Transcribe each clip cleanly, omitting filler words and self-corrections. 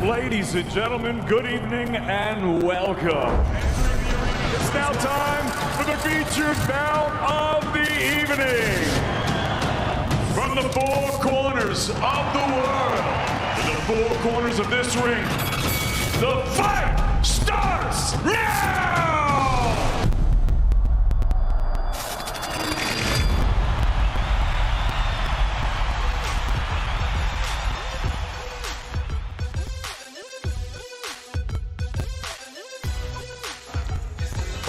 Ladies and gentlemen, good evening and welcome. It's now time for the featured bout of the evening. From the four corners of the world, to the four corners of this ring, the fight starts now!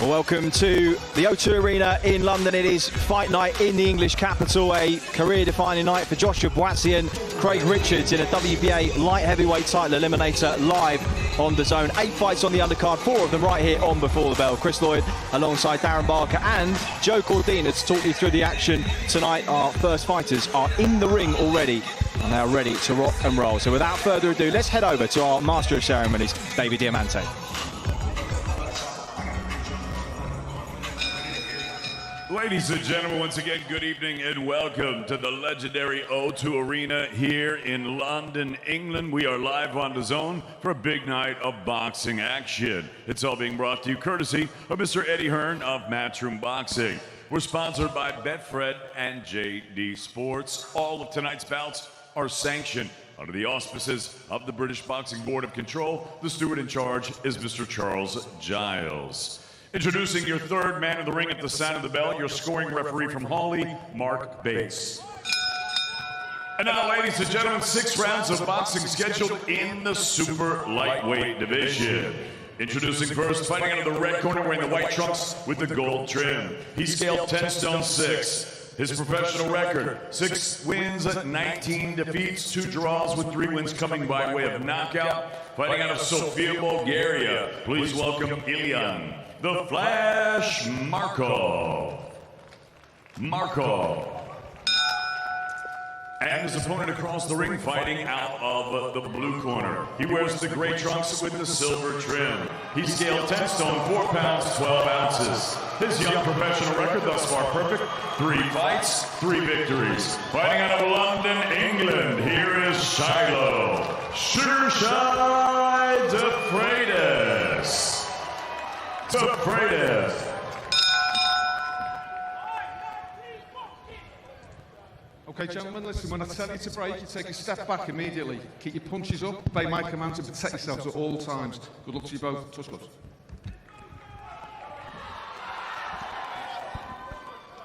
Welcome to the O2 Arena in London. It is fight night in the English capital, a career-defining night for Joshua Buatsi and Craig Richards in a WBA light heavyweight title eliminator live on Dazn. 8 fights on the undercard, 4 of them right here on Before the Bell. Chris Lloyd alongside Darren Barker and Joe Cordina to talk you through the action tonight. Our first fighters are in the ring already and they are ready to rock and roll. So without further ado, let's head over to our Master of Ceremonies, David Diamante. Ladies and gentlemen, once again, good evening and welcome to the legendary O2 Arena here in London, England. We are live on Dazn for a big night of boxing action. It's all being brought to you courtesy of Mr. Eddie Hearn of Matchroom Boxing. We're sponsored by Betfred and JD Sports. All of tonight's bouts are sanctioned under the auspices of the British Boxing Board of Control. The steward in charge is Mr. Charles Giles. Introducing your third man in the ring at the sound of the bell, your scoring referee from Hawley, Mark Bates. And now, ladies and gentlemen, 6 rounds of boxing scheduled in the super lightweight division. Introducing first, fighting out of the red corner, wearing the white trunks with the gold trim. He scaled 10 stone 6. His professional record, 6 wins, 19 defeats, 2 draws with 3 wins coming by way of knockout. Fighting out of Sofia, Bulgaria, please welcome Ilyan the Flash Markov. And his opponent across the ring, fighting out of the blue corner. He wears the gray trunks with the silver trim. He scaled 10 stone, 4 pounds, 12 ounces. His young professional record thus far perfect, 3 fights, 3 victories. Fighting out of London, England, here is Shiloh Sugarshy Defreitas. Okay, gentlemen, listen, when I tell you to break, you take a step back immediately. Keep your punches up, obey my command to protect yourselves at all times. Good luck to you both. Touch gloves.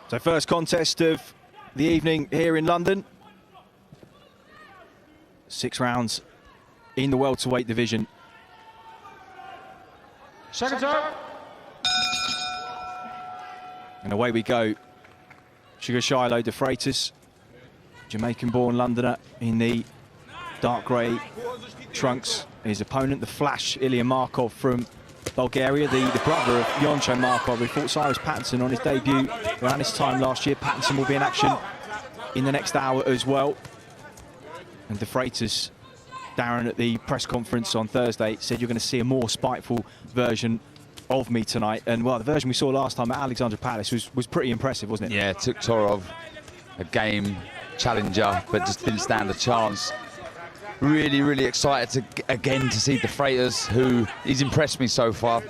So first contest of the evening here in London. 6 rounds in the welterweight division. Second time. And away we go. Sugarshy Defreitas, Jamaican-born Londoner in the dark grey trunks. His opponent, the Flash, Ilya Markov from Bulgaria, the brother of Yoncho Markov, who fought Cyrus Pattinson on his debut around this time last year. Pattinson will be in action in the next hour as well. And Defreitas, Darren, at the press conference on Thursday, said you're going to see a more spiteful version of me tonight. And well, the version we saw last time at Alexandra Palace was pretty impressive, wasn't it? Yeah, it took Torov, a game challenger, but just didn't stand a chance. Really excited again to see Defreitas, who he's impressed me so far.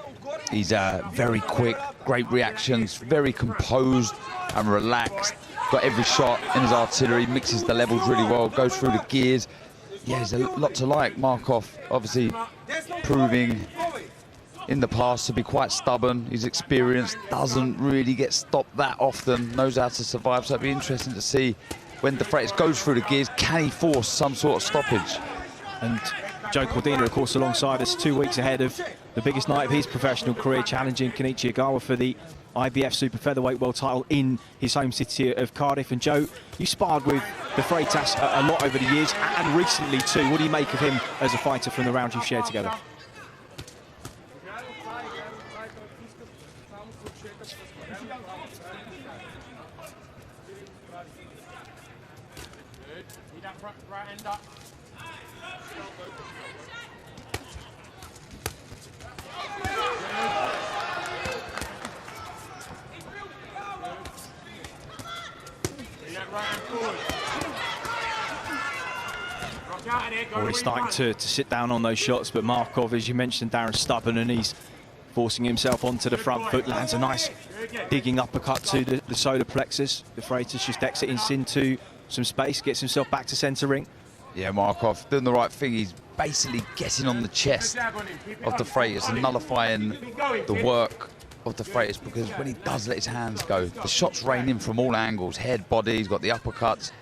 He's very quick, great reactions, very composed and relaxed. Got every shot in his artillery, mixes the levels really well, goes through the gears. Yeah, there's a lot to like. Markov obviously proving in the past to be quite stubborn. He's experienced, doesn't really get stopped that often, knows how to survive. So it'd be interesting to see when Defreitas goes through the gears, can he force some sort of stoppage? And Joe Cordina, of course, alongside us 2 weeks ahead of the biggest night of his professional career, challenging Kenichi Ogawa for the IBF Super Featherweight World title in his home city of Cardiff. And Joe, you sparred with Defreitas a lot over the years, and recently too. What do you make of him as a fighter from the rounds you've shared together? Already starting to sit down on those shots, but Markov, as you mentioned, Darren, stubborn, and he's forcing himself onto the front foot. Lands a nice digging uppercut to the solar plexus. Defreitas just exiting into some space, gets himself back to centre ring. Yeah, Markov doing the right thing. He's basically getting on the chest of Defreitas and nullifying the work of Defreitas, because when he does let his hands go, the shots rain in from all angles. Head, body, he's got the uppercuts.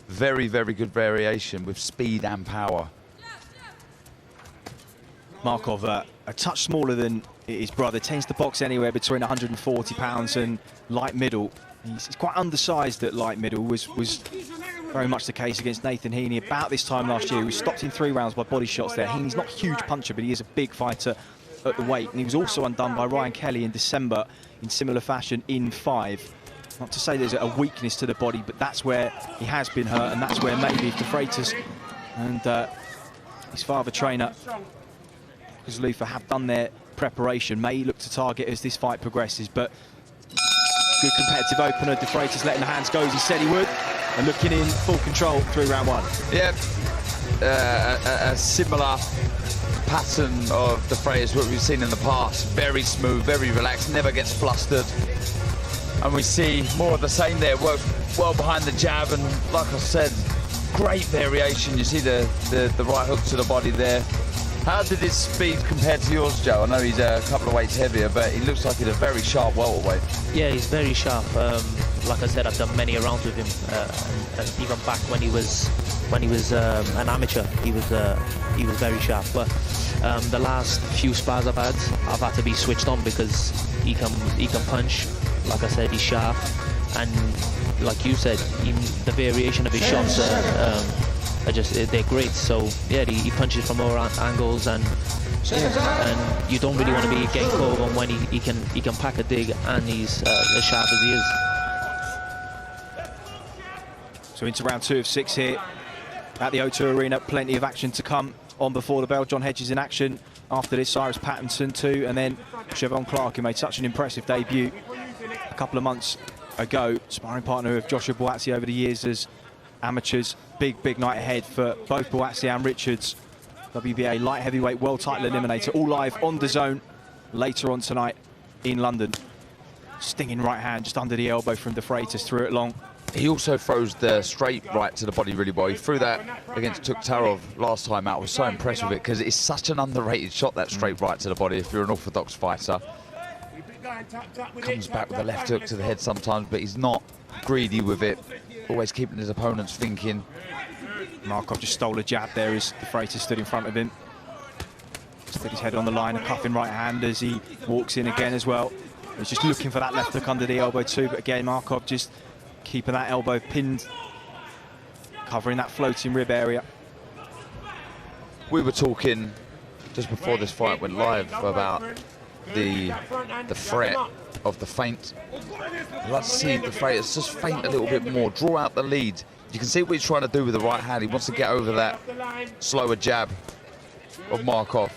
Very, very good variation with speed and power. Markov, a touch smaller than his brother, tends to box anywhere between 140 pounds and light middle. He's quite undersized at light middle, was very much the case against Nathan Heaney about this time last year. He was stopped in 3 rounds by body shots there. Heaney's not a huge puncher, but he is a big fighter at the weight, and he was also undone by Ryan Kelly in December in similar fashion in 5. Not to say there's a weakness to the body, but that's where he has been hurt, and that's where maybe if Defreitas and his father trainer, because Lufa, have done their preparation, may look to target as this fight progresses. But good competitive opener. Defreitas letting the hands go as he said he would, and looking in full control through round 1. Yeah, a similar pattern of Defreitas what we've seen in the past. Very smooth, very relaxed, never gets flustered. And we see more of the same there. Works well behind the jab, and like I said, great variation. You see the right hook to the body there. How did his speed compare to yours, Joe? I know he's a couple of weights heavier, but he looks like he's a very sharp welterweight. Yeah, he's very sharp. Like I said, I've done many rounds with him, and even back when he was an amateur, he was very sharp. But the last few spars I've had to be switched on, because he can punch. Like I said, he's sharp, and like you said, the variation of his shots they're great. So yeah, he punches from all angles, and you don't really want to be getting caught on when he can pack a dig, and he's as sharp as he is. So into round 2 of 6 here at the O2 Arena. Plenty of action to come on before the bell. John Hedges in action after this, Cyrus Pattinson too, and then Siobhan Clarke, who made such an impressive debut a couple of months ago, sparring partner of Joshua Buatsi over the years as amateurs. Big night ahead for both Buatsi and Richards. WBA light heavyweight world title eliminator, all live on Dazn later on tonight in London. Stinging right hand just under the elbow from Defreitas, threw it long. He also throws the straight right to the body really well. He threw that against Tuktarov last time out. I was so impressed with it, because it's such an underrated shot, that straight right to the body, if you're an orthodox fighter. Comes back with a left hook to the head sometimes, but he's not greedy with it. Always keeping his opponents thinking. Markov just stole a jab there as Defreitas stood in front of him. Stood his head on the line, a cuffing right hand as he walks in again as well. He's just looking for that left hook under the elbow too, but again, Markov just keeping that elbow pinned, covering that floating rib area. We were talking just before this fight went live about the threat of the feint. I'd like to see Defreitas just feint a little bit more, draw out the lead. You can see what he's trying to do with the right hand. He wants to get over that slower jab of Markov.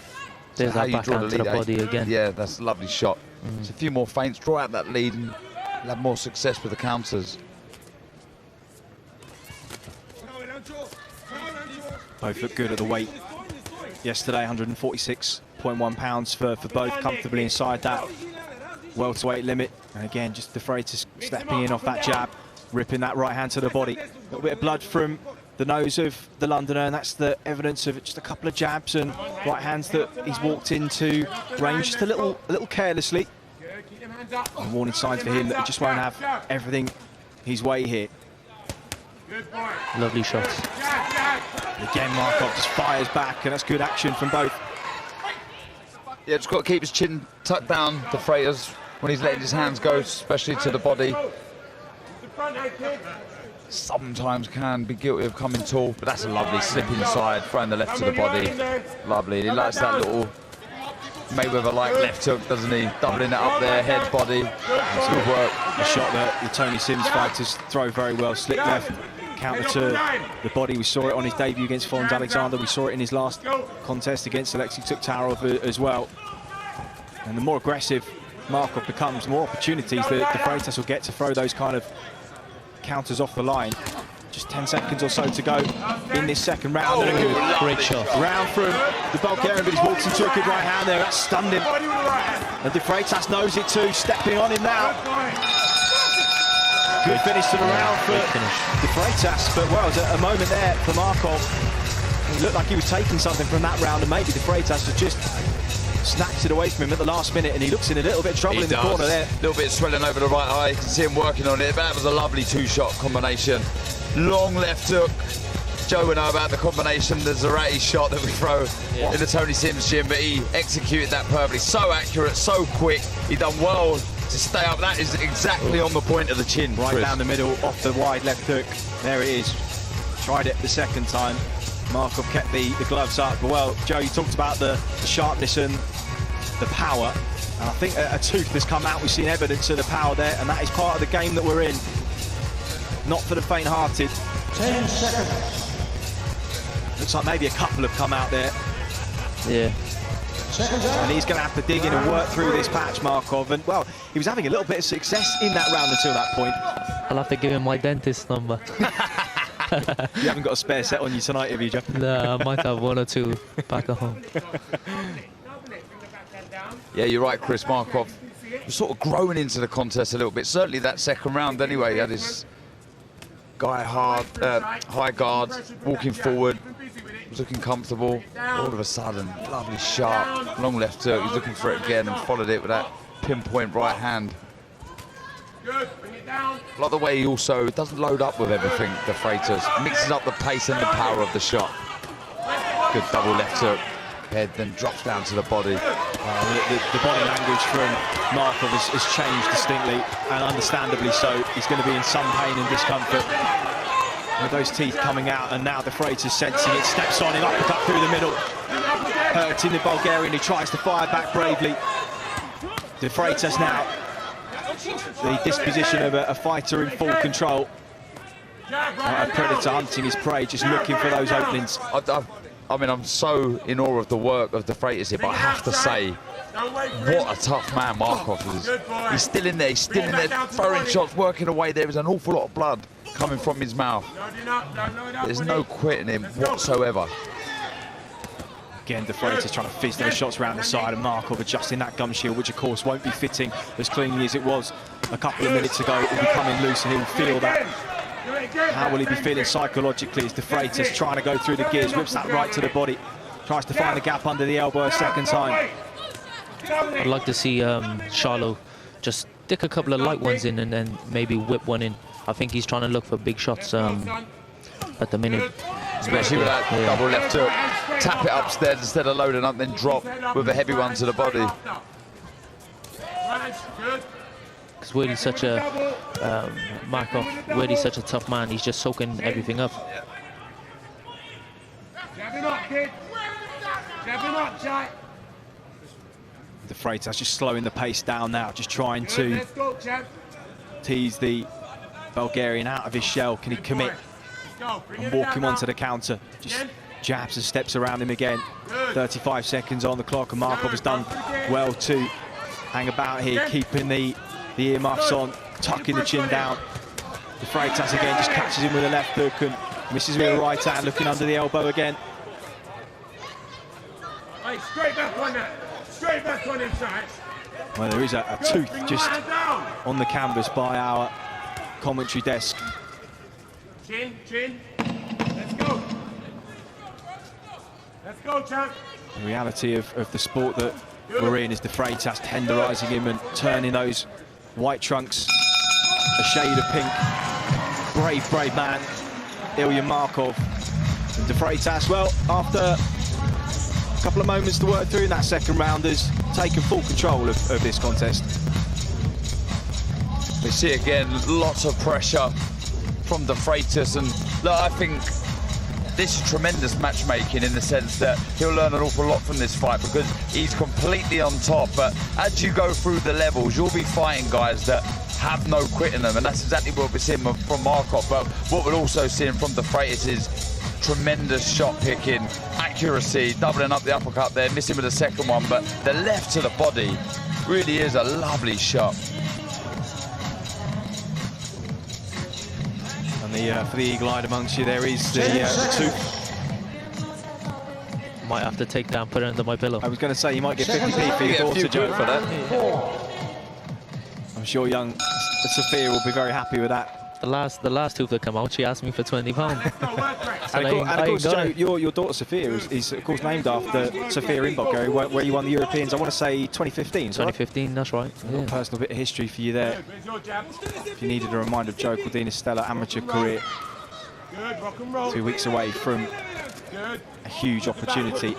There's that backhand to the body again. Yeah, that's a lovely shot. Just a few more feints, draw out that lead, and have more success with the counters. Both look good at the weight yesterday. 146.1 pounds for both, comfortably inside that welterweight limit. And again, just Defreitas stepping in off that jab, ripping that right hand to the body. A little bit of blood from the nose of the Londoner, and that's the evidence of just a couple of jabs and right hands that he's walked into range just a little carelessly. And warning signs for him that he just won't have everything his way here. Lovely shots. Again, Markov just fires back, and that's good action from both. Yeah, just got to keep his chin tucked down, Defreitas, when he's letting his hands go, especially to the body. Sometimes can be guilty of coming tall, but that's a lovely slip inside, throwing the left to the body. Lovely. He likes that little Mayweather-like left hook, doesn't he? Doubling it up there, head, body. That's good work. A shot that the Tony Sims fighters throw very well. Slick left, counter to the body. We saw it on his debut against Fons Alexander. We saw it in his last contest against Alexei Tuktarov as well. And the more aggressive Markov becomes, the more opportunities that Defreitas will get to throw those kind of counters off the line. Just 10 seconds or so to go in this second round. And a good Great shot. round from the Bulgarian, but he's walked into a good right hand there. That's stunned him. And Defreitas knows it too, stepping on him now. Good finish to the round for Defreitas, but well, it was a moment there for Markov. It looked like he was taking something from that round, and maybe Defreitas has just snatched it away from him at the last minute, and he looks in a little bit of trouble in the corner there. A little bit swelling over the right eye. You can see him working on it. That was a lovely two-shot combination. Long left hook. Joe would know about the combination, the Zarate shot that we throw in the Tony Sims gym, but he executed that perfectly. So accurate, so quick. He done well to stay up. That is exactly on the point of the chin. Right down the middle, off the wide left hook. There it is. Tried it the second time. Markov kept the gloves up. But well, Joe, you talked about the sharpness and the power. And I think a tooth has come out. We've seen evidence of the power there, and that is part of the game that we're in. Not for the faint-hearted. 10 seconds. Looks like maybe a couple have come out there. Yeah. And he's going to have to dig in and work through this patch, Markov. And, well, he was having a little bit of success in that round until that point. I'll have to give him my dentist number. You haven't got a spare set on you tonight, have you, Joe? No, I might have one or two back at home. Yeah, you're right, Chris. Markov was sort of growing into the contest a little bit. Certainly that second round anyway. He had his guy high guard, walking forward, was looking comfortable. All of a sudden, lovely sharp, long left hook. He's looking for it again and followed it with that pinpoint right hand. I like the way he also doesn't load up with everything, Defreitas. Mixes up the pace and the power of the shot. Good double left hook. Head then drops down to the body. The body language from Markov has changed distinctly, and understandably so. He's going to be in some pain and discomfort with those teeth coming out, and now Defreitas sensing it, steps on him, uppercut through the middle, hurting the Bulgarian, who tries to fire back bravely. Defreitas now, the disposition of a fighter in full control, a predator hunting his prey, just looking for those openings. I mean, I'm so in awe of the work of Defreitas here, but I have to say, what a tough man Markov is. He's still in there, throwing shots, working away. There is an awful lot of blood coming from his mouth. There's no quitting him whatsoever. Again, Defreitas trying to fizz those shots around the side, and Markov adjusting that gum shield, which of course won't be fitting as cleanly as it was a couple of minutes ago. It will be coming loose, and he'll feel that. How will he be feeling psychologically as Defreitas trying to go through the gears, whips that right to the body, tries to find a gap under the elbow a second time. I'd like to see Charlo just stick a couple of light ones in and then maybe whip one in. I think he's trying to look for big shots at the minute. Especially with that double left hook. Tap it upstairs instead of loading up, then drop with a heavy one to the body. Because Wordy's such a Markov, Wordy's such a tough man. He's just soaking everything up. Defreitas just slowing the pace down now, just trying to tease the Bulgarian out of his shell. Can he commit and walk him onto the counter? Just jabs and steps around him again. 35 seconds on the clock, and Markov has done well to hang about here, keeping the earmuffs on, tucking the chin down. Defreitas again just catches him with a left hook and misses with a right hand, looking under the elbow again. Hey, straight back on that. Straight back on inside. Well, there is a tooth just on the canvas by our commentary desk. Chin, chin. Let's go. Let's go, champ. The reality of the sport that we're in is Defreitas tenderising him and turning those white trunks a shade of pink. Brave, brave man, Ilya Markov. And Defreitas, well, after a couple of moments to work through in that second round, has taken full control of this contest. We see again, lots of pressure from Defreitas, and look, I think this is tremendous matchmaking in the sense that he'll learn an awful lot from this fight because he's completely on top. But as you go through the levels, you'll be fighting guys that have no quit in them, and that's exactly what we're seeing from Markov. But what we're also seeing from Defreitas is tremendous shot picking, accuracy, doubling up the uppercut there, missing with the second one, but the left to the body really is a lovely shot. And for the eagle-eyed amongst you, there is the two. Might have to take that and put it under my pillow. I was going to say you might get 50p for your daughter, Joe, for that. I'm sure young Sophia will be very happy with that. The last tooth that come out, she asked me for £20. And of course, Joe, your daughter Sophia is of course named after Sophia Inbok, where you won the Europeans, I want to say 2015. 2015, that's right. A personal bit of history for you there. If you needed a reminder of Joe Cordina's stellar amateur career, 2 weeks away from a huge opportunity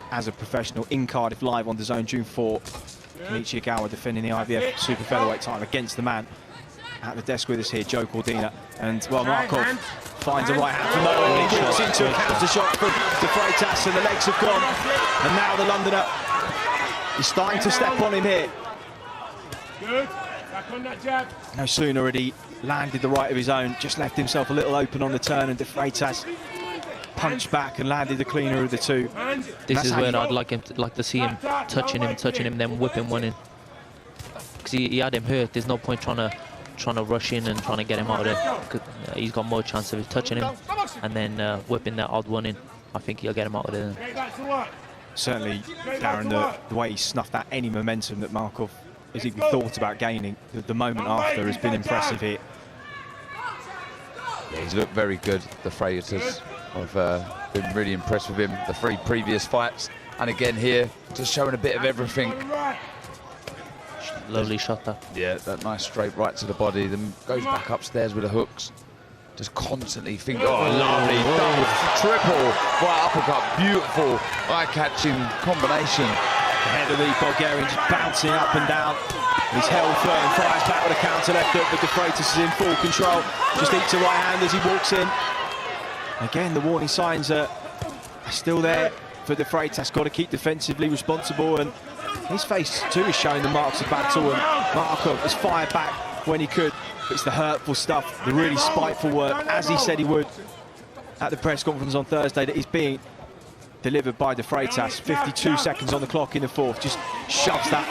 as a professional in Cardiff live on Dazn June 4. Kenichi Ogawa defending the IVF super featherweight title against the man at the desk with us here, Joe Cordina. And, well, Markov finds a right hand from Owen, and he walks into a counter shot from Defreitas, and the legs have gone. And now the Londoner is starting to step on him here. No sooner had he landed the right of his own, just left himself a little open on the turn, and Defreitas punched back and landed the cleaner of the two. This is where I'd like to see him touching him, then whipping one in. Because he had him hurt. There's no point trying to rush in and trying to get him out of there. He's got more chance of touching him and then whipping that odd one in. I think he'll get him out of there. Certainly, Darren, the way he snuffed out any momentum that Markov has even thought about gaining, the moment after has been impressive here. Yeah, he's looked very good. The Defreitas, I've been really impressed with him the 3 previous fights, and again here, just showing a bit of everything. Lovely shot that. Yeah, that nice straight right to the body, then goes back upstairs with the hooks. Just constantly think, oh, lovely, double, triple, right uppercut, beautiful, eye-catching combination. The head of the Bulgarian just bouncing up and down. He's held firm, fires back with a counter left hook, but Defreitas is in full control. Just eats a right hand as he walks in. Again, the warning signs are still there for Defreitas. Got to keep defensively responsible, and his face too is showing the marks of battle, and Markov has fired back when he could. But it's the hurtful stuff, the really spiteful work, as he said he would at the press conference on Thursday, that is being delivered by Defreitas. 52 seconds on the clock in the fourth. Just shoves that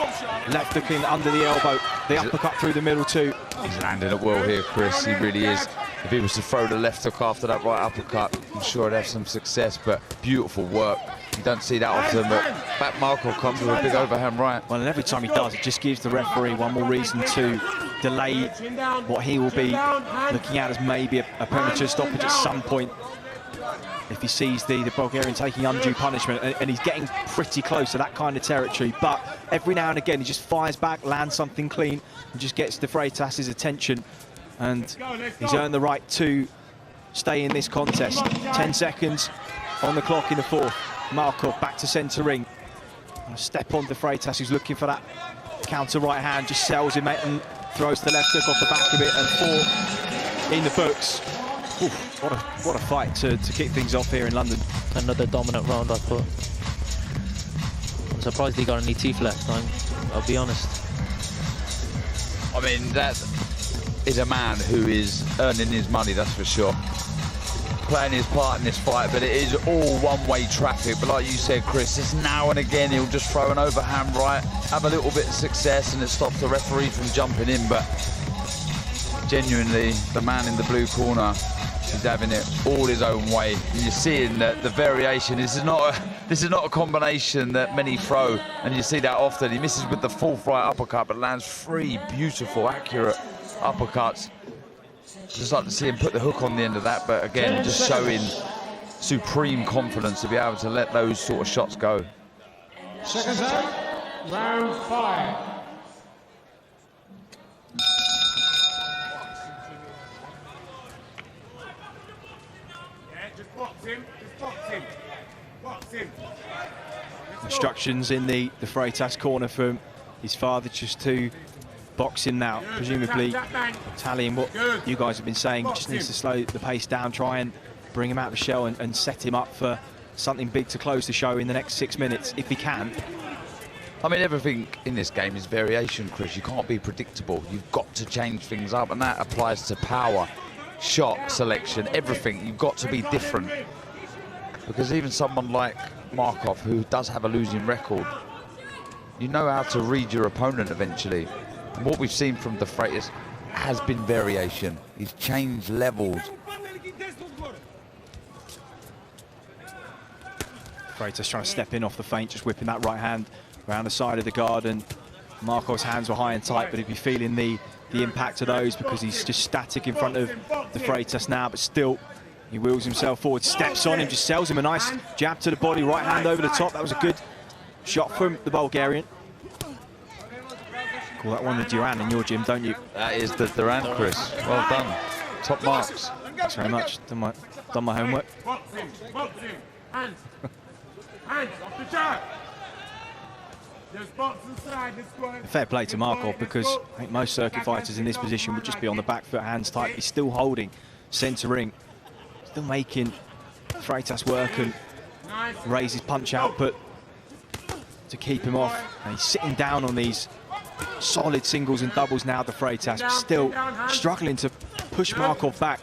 left hook in under the elbow. The uppercut through the middle too. He's landing it well here, Chris. He really is. If he was to throw the left hook after that right uppercut, I'm sure he'd have some success, but beautiful work. You don't see that often, but back Markov comes with a big overhand right. Well, and every time he does, it just gives the referee one more reason to delay what he will be looking at as maybe a premature stoppage at some point, if he sees the Bulgarian taking undue punishment, and he's getting pretty close to that kind of territory. But every now and again, he just fires back, lands something clean, and just gets Defreitas' attention. And he's earned the right to stay in this contest. 10 seconds on the clock in the fourth. Markov back to centre ring. A step on Defreitas, who's looking for that counter right hand, just sells him and throws the left hook off the back of it, and 4 in the books. Oof, what a fight to kick things off here in London. Another dominant round, I thought. I'm surprised he got any teeth left. I'll be honest. I mean, that is a man who is earning his money, that's for sure. Playing his part in this fight, but it is all one-way traffic. But like you said, Chris, just now and again he'll just throw an overhand right, have a little bit of success, and it stops the referee from jumping in. But genuinely, the man in the blue corner is having it all his own way, and you're seeing that the variation. This is not a combination that many throw, and you see that often. He misses with the fourth right uppercut, but lands 3 beautiful, accurate uppercuts. Just like to see him put the hook on the end of that, but again, just showing supreme confidence to be able to let those sort of shots go. Seconds out, round 5. Just box him, box him. Instructions in the Defreitas corner from his father, just to box him now, presumably tallying what you guys have been saying. Just needs to slow the pace down, try and bring him out of the shell, and set him up for something big to close the show in the next 6 minutes, if he can. I mean, everything in this game is variation, Chris. You can't be predictable. You've got to change things up, and that applies to power, shot selection, everything. You've got to be different. Because even someone like Markov, who does have a losing record, you know how to read your opponent eventually. And what we've seen from Defreitas, has been variation. He's changed levels. Defreitas trying to step in off the feint, just whipping that right hand around the side of the guard, and Markov's hands were high and tight, but he'd be feeling the impact of those because he's just static in front of Defreitas now, but still he wheels himself forward, steps on him, just sells him a nice jab to the body, right hand over the top. That was a good shot from the Bulgarian. Call that one the Duran in your gym, don't you? That is the Duran, Chris. Well done. Top marks. Thanks very much. Done my homework. Hands. Hands off the jab. Just box inside this one. Fair play to Markov, because I think most circuit fighters in this position would just be on the back foot, hands tight. He's still holding centre ring, still making Defreitas work and raise his punch output to keep him off. And he's sitting down on these solid singles and doubles now, Defreitas, but still struggling to push Markov back.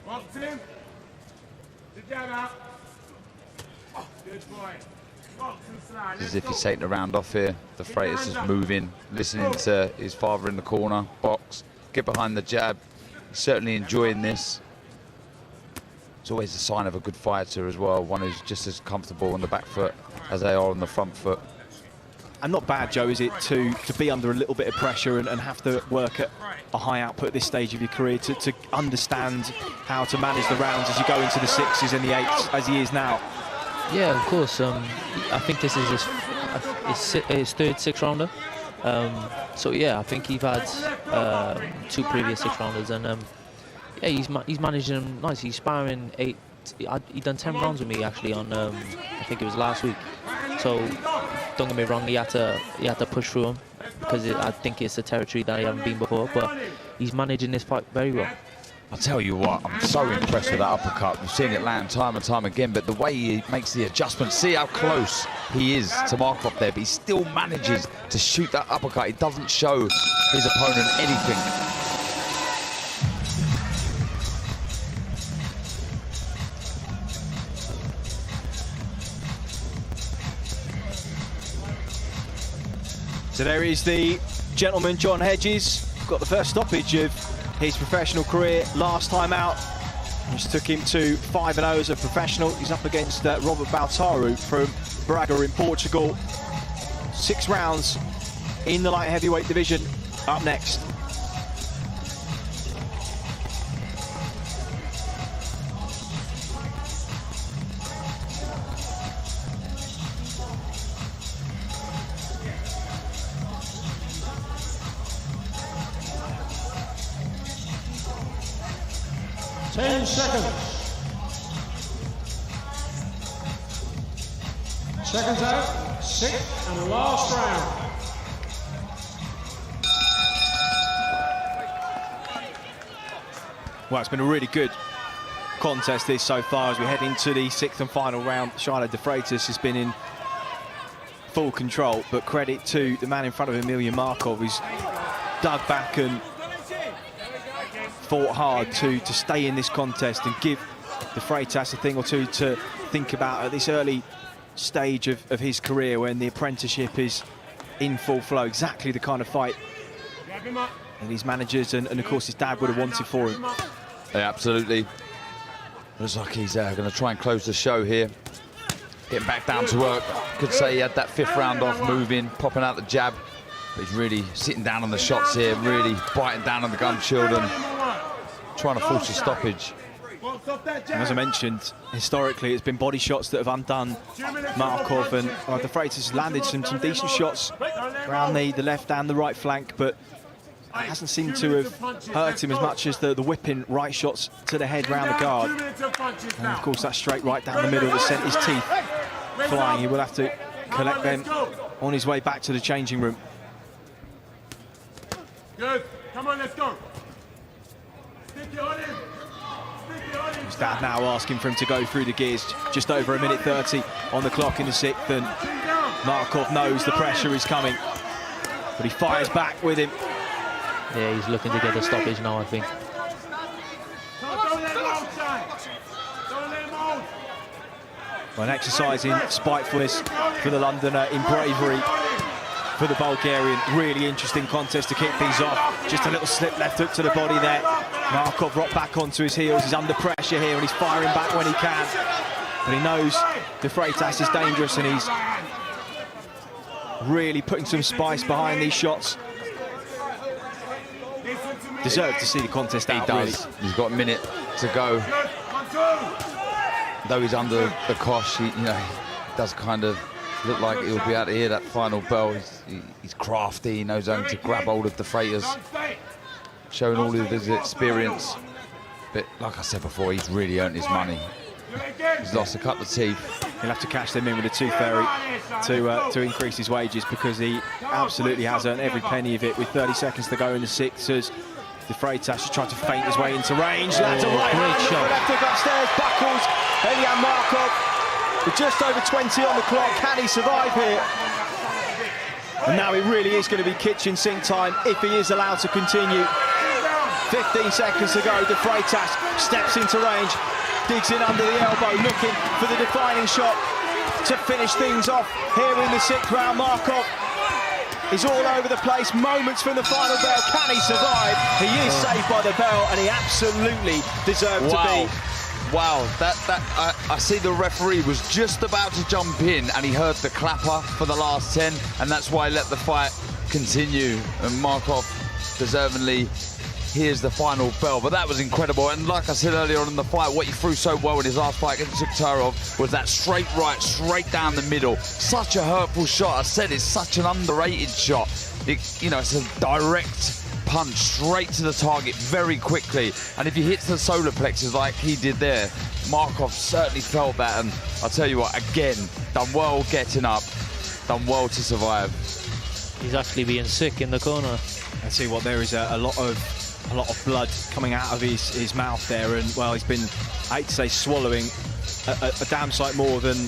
Box him. The jab out. Good boy. As if he's taking the round off here. Defreitas is moving, listening to his father in the corner. Box, get behind the jab. He's certainly enjoying this. It's always a sign of a good fighter as well, one who's just as comfortable on the back foot as they are on the front foot. And not bad, Joe, is it, to be under a little bit of pressure and have to work at a high output at this stage of your career, to understand how to manage the rounds as you go into the 6s and the 8s, as he is now. Yeah, of course. I think this is his third 6-rounder. So yeah, I think he's had 2 previous 6-rounders, and yeah, he's managing them nice. He's sparring 8. He done 10 rounds with me actually on I think it was last week. So don't get me wrong, he had to push through him because I think it's a territory that he hasn't been before. But he's managing this fight very well. I'll tell you what, I'm so impressed with that uppercut. We've seen it land time and time again, but the way he makes the adjustment, see how close he is to Markov there, but he still manages to shoot that uppercut. He doesn't show his opponent anything. So there is the gentleman, John Hedges, got the first stoppage of his professional career last time out. Which took him to 5-0 as a professional. He's up against Robert Baltaru from Braga in Portugal. 6 rounds in the light heavyweight division up next. Seconds out, 6th and last round. Well, it's been a really good contest this so far as we head into the 6th and final round. Shiloh Defreitas has been in full control, but credit to the man in front of him, Markov, who's dug back and fought hard to stay in this contest and give Defreitas a thing or two to think about at this early stage of his career when the apprenticeship is in full flow. Exactly the kind of fight that his managers and of course his dad would have wanted for him. Yeah, absolutely. Looks like he's going to try and close the show here. Getting back down to work. Could say he had that 5th round off, moving, popping out the jab. But he's really sitting down on the shots here, really biting down on the gun shield and trying to force a stoppage. And as I mentioned, historically it's been body shots that have undone Markov, and Defreitas has landed some decent shots around the left and the right flank, but it hasn't seemed to have hurt him as much as the whipping right shots to the head round the guard. And of course that straight right down the middle that sent his teeth flying. He will have to collect them on his way back to the changing room. Good. Come on, let's go. Stick it on him. His dad now asking for him to go through the gears. Just over 1:30 on the clock in the 6th, and Markov knows the pressure is coming, but he fires back with him. Yeah, he's looking to get the stoppage now, I think. Don't let him outside. Don't let him out. Well, an exercise in spitefulness for the Londoner, in bravery for the Bulgarian. Really interesting contest to kick things off. Just a little slip left hook to the body there. Markov rocked back onto his heels. He's under pressure here and he's firing back when he can. But he knows Defreitas is dangerous and he's really putting some spice behind these shots. Deserved to see the contest out. He does. Really. He's got a minute to go. Though he's under the cosh, he does kind of look like he'll be able to hear that final bell. He's crafty, he knows how to grab hold of Defreitas, showing all of his experience. But like I said before, he's really earned his money. He's lost a couple of teeth. He'll have to cash them in with a tooth fairy to increase his wages, because he absolutely has earned every penny of it. With 30 seconds to go in the sixth, as Defreitas tried to feint his way into range. That's a right great shot. Left hook upstairs, buckles. Elian Markov with just over 20 on the clock. Can he survive here? And now it really is going to be kitchen sink time if he is allowed to continue. 15 seconds to go. Defreitas steps into range, digs in under the elbow, looking for the defining shot to finish things off here in the sixth round. Markov is all over the place, moments from the final bell. Can he survive? He is saved by the bell, and he absolutely deserved to be. Wow, I see the referee was just about to jump in and he heard the clapper for the last 10, and that's why he let the fight continue. And Markov deservingly hears the final bell. But that was incredible, and like I said earlier on in the fight, what he threw so well in his last fight against Tuktarov was that straight right, straight down the middle. Such a hurtful shot. I said it's such an underrated shot. It's a direct punch straight to the target very quickly, and if he hits the solar plexus like he did there, Markov certainly felt that. And I'll tell you what, again, done well getting up, done well to survive. He's actually being sick in the corner. I see what, there is a lot of blood coming out of his mouth there, and well, he's been, I hate to say, swallowing a damn sight more than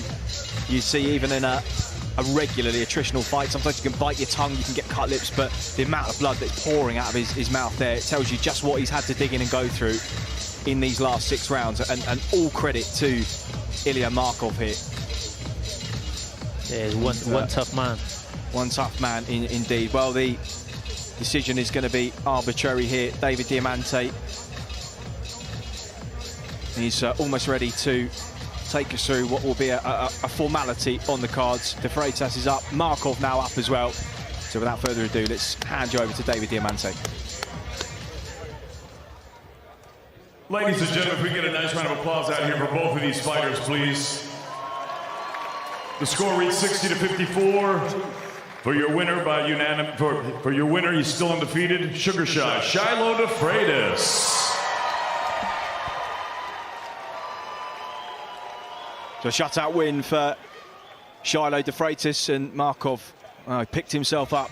you see even in a regularly attritional fight. Sometimes you can bite your tongue, you can get cut lips, but the amount of blood that's pouring out of his mouth there, it tells you just what he's had to dig in and go through in these last 6 rounds, and all credit to Ilya Markov here. Yeah, one tough man. One tough man indeed. Well, the decision is going to be arbitrary here. David Diamante, he's almost ready to take us through what will be a formality on the cards. Defreitas is up, Markov now up as well. So without further ado, let's hand you over to David Diamante. Ladies and gentlemen, if we get a nice round of applause out here for both of these fighters, please. The score reads 60-54 for your winner by unanimous. For your winner, he's still undefeated. Sugar Shy, Shiloh Defreitas. So a shutout win for Shiloh Defreitas, and Markov picked himself up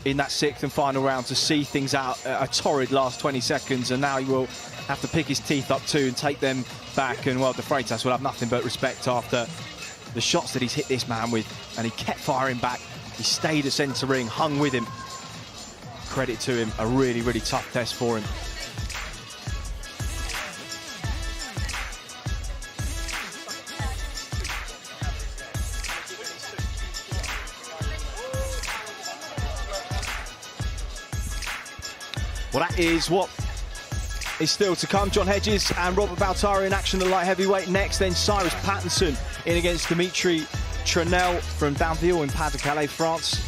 in that 6th and final round to see things out. A torrid last 20 seconds, and now he will have to pick his teeth up too and take them back. And well, Defreitas will have nothing but respect after the shots that he's hit this man with, and he kept firing back. He stayed at centre ring, hung with him. Credit to him, a really, really tough test for him. Well, that is what is still to come. John Hedges and Robert Baltaru in action, the light heavyweight next. Then Cyrus Pattinson in against Dimitri Trenel from Danville in Pas-de-Calais, France.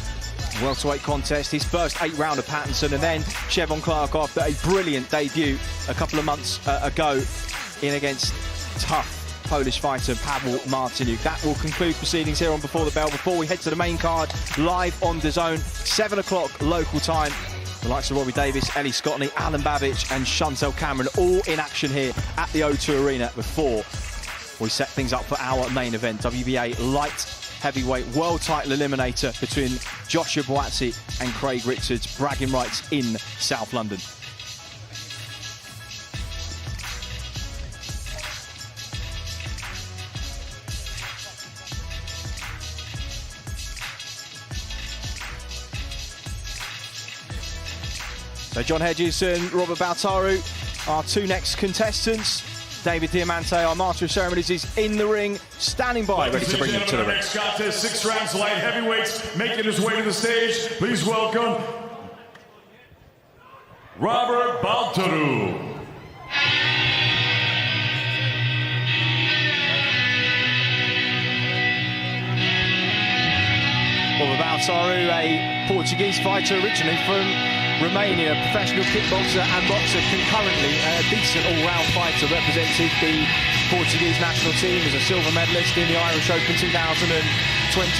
Welterweight contest, his first 8-rounder Pattinson, and then Chevon Clarke after a brilliant debut a couple of months ago in against tough Polish fighter Paweł Martyniuk. That will conclude proceedings here on Before the Bell. Before we head to the main card, live on Dazn, 7 o'clock local time. The likes of Robbie Davis, Ellie Scotney, Alan Babbage and Chantel Cameron all in action here at the O2 Arena before we set things up for our main event. WBA light heavyweight world title eliminator between Joshua Buatsi and Craig Richards, bragging rights in South London. So John Hedges and Robert Baltaru, our 2 next contestants. David Diamante, our Master of Ceremonies, is in the ring, standing by, ready to bring you to the ring. Next contest, 6 rounds light heavyweights, making his way to the stage. Please welcome Robert Baltaru. Robert Baltaru, a Portuguese fighter originally from Romania, professional kickboxer and boxer, concurrently a decent all-round fighter, represented the Portuguese national team as a silver medalist in the Irish Open 2020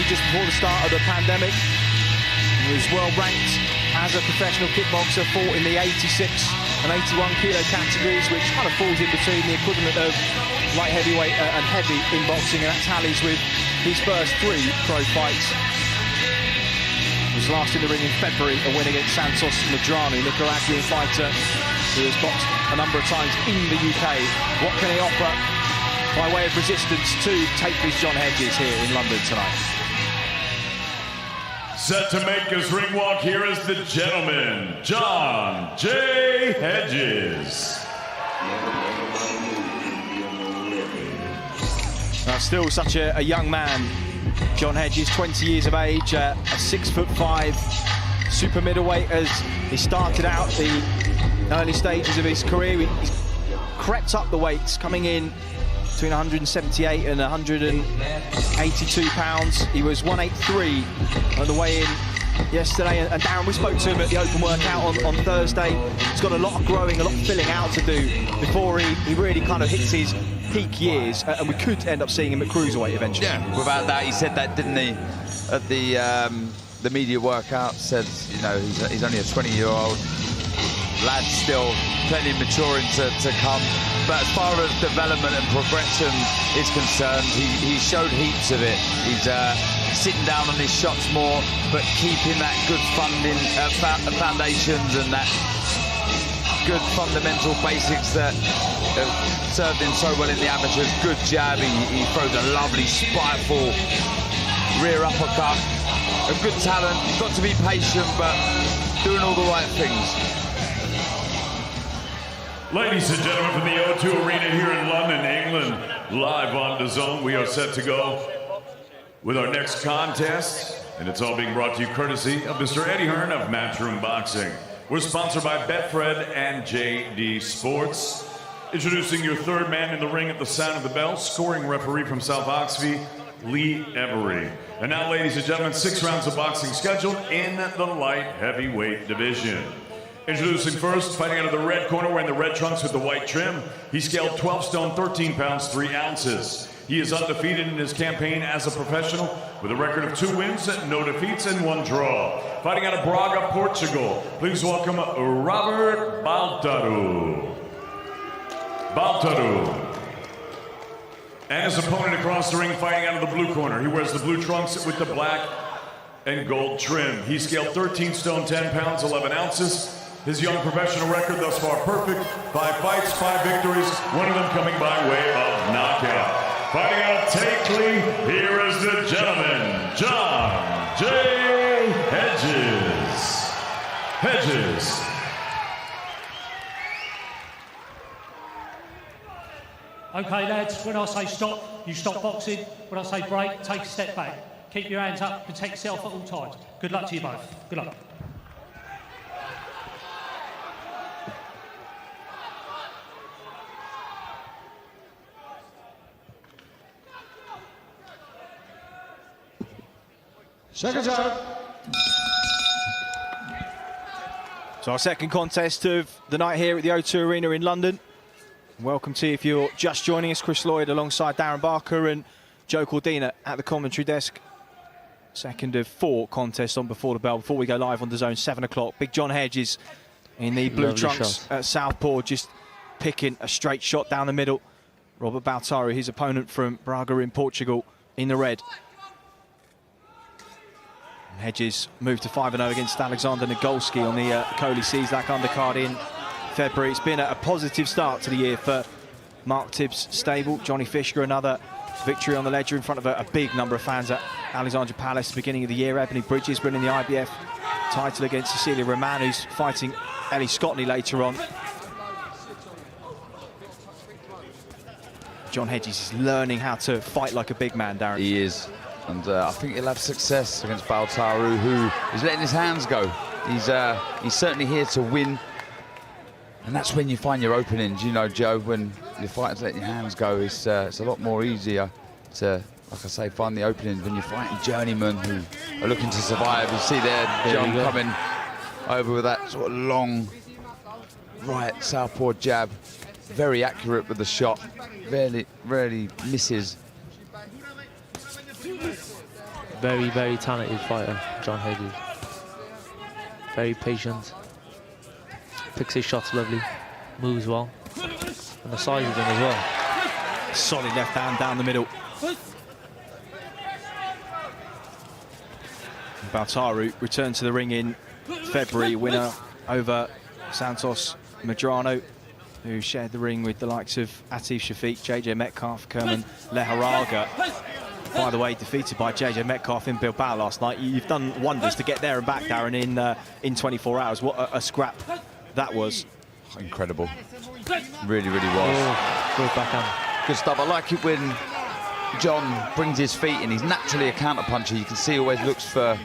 just before the start of the pandemic. He was well ranked as a professional kickboxer, fought in the 86 and 81 kilo categories, which kind of falls in between the equivalent of light heavyweight and heavy in boxing, and that tallies with his first 3 pro fights. Was last in the ring in February, a win against Santos Medrano, Nicaraguan fighter who has boxed a number of times in the UK. What can he offer by way of resistance to take this John Hedges here in London tonight? Set to make his ring walk, here is the gentleman, John J. Hedges. Now, still such a young man, John Hedges, 20 years of age, a 6'5" super middleweight. As he started out the early stages of his career, he's crept up the weights, coming in between 178 and 182 pounds. He was 183 on the weigh-in yesterday, and Darren, we spoke to him at the open workout on Thursday. He's got a lot of growing, a lot of filling out to do before he really kind of hits his peak years, and we could end up seeing him at cruiserweight eventually. Yeah, without that, he said that, didn't he, at the media workout? Said, you know, he's only a 20-year-old lad, still plenty maturing to come. But as far as development and progression is concerned, he showed heaps of it. He's sitting down on his shots more, but keeping that good foundations and that good fundamental basics that served him so well in the amateurs. Good jab, he throws a lovely spiteful rear uppercut. A good talent, got to be patient, but doing all the right things. Ladies and gentlemen, from the O2 Arena here in London, England, live on Dazn, we are set to go with our next contest, and it's all being brought to you courtesy of Mr. Eddie Hearn of Matchroom Boxing. We're sponsored by Betfred and JD Sports. Introducing your third man in the ring at the sound of the bell, scoring referee from South Oxford, Lee Every. And now, ladies and gentlemen, 6 rounds of boxing scheduled in the light heavyweight division. Introducing first, fighting out of the red corner, wearing the red trunks with the white trim. He scaled 12 stone, 13 pounds, 3 ounces. He is undefeated in his campaign as a professional with a record of 2 wins, no defeats, and 1 draw. Fighting out of Braga, Portugal, please welcome Robert Baltaru. And his opponent across the ring, fighting out of the blue corner. He wears the blue trunks with the black and gold trim. He scaled 13 stone, 10 pounds, 11 ounces. His young professional record thus far perfect. 5 fights, 5 victories, one of them coming by way of knockout. Fighting out of Takeley, here is the gentleman, John J. Hedges. Okay, lads, when I say stop, you stop boxing. When I say break, take a step back. Keep your hands up, protect yourself at all times. Good luck to you both. Good luck. Second time. So our second contest of the night here at the O2 Arena in London. Welcome to you if you're just joining us. Chris Lloyd alongside Darren Barker and Joe Cordina at the commentary desk. Second of 4 contests on before the bell. Before we go live on DAZN, 7 o'clock. Big John Hedges in the blue trunks at Southpaw, just picking a straight shot down the middle. Robert Baltaru, his opponent from Braga in Portugal, in the red. Hedges moved to 5-0 against Alexander Nagolski on the Coley Cizlak undercard in February. It's been a positive start to the year for Mark Tibbs' stable. Johnny Fishker, another victory on the ledger in front of a big number of fans at Alexandra Palace beginning of the year. Ebony Bridges winning the IBF title against Cecilia Roman, who's fighting Ellie Scotney later on. John Hedges is learning how to fight like a big man, Darren. He is. And I think he'll have success against Baltaru, who is letting his hands go. He's certainly here to win. And that's when you find your openings, you know, Joe, when your fighters let your hands go, it's a lot more easier to, like I say, find the openings when you're fighting journeymen who are looking to survive. You see there John coming over with that sort of long right southpaw jab. Very accurate with the shot, rarely misses. Very, very talented fighter, John Hedges. Very patient. Picks his shots lovely, moves well, and the size of him as well. Solid left hand down the middle. Baltaru returned to the ring in February, winner over Santos Medrano, who shared the ring with the likes of Atif Shafiq, JJ Metcalf, Kerman Leharaga. By the way, defeated by JJ Metcalf in Bilbao last night. You've done wonders to get there and back, Darren, in 24 hours. What a scrap that was. Incredible. Really, really was. Oh, good backhand. Good stuff. I like it when John brings his feet in. He's naturally a counter puncher. You can see he always looks for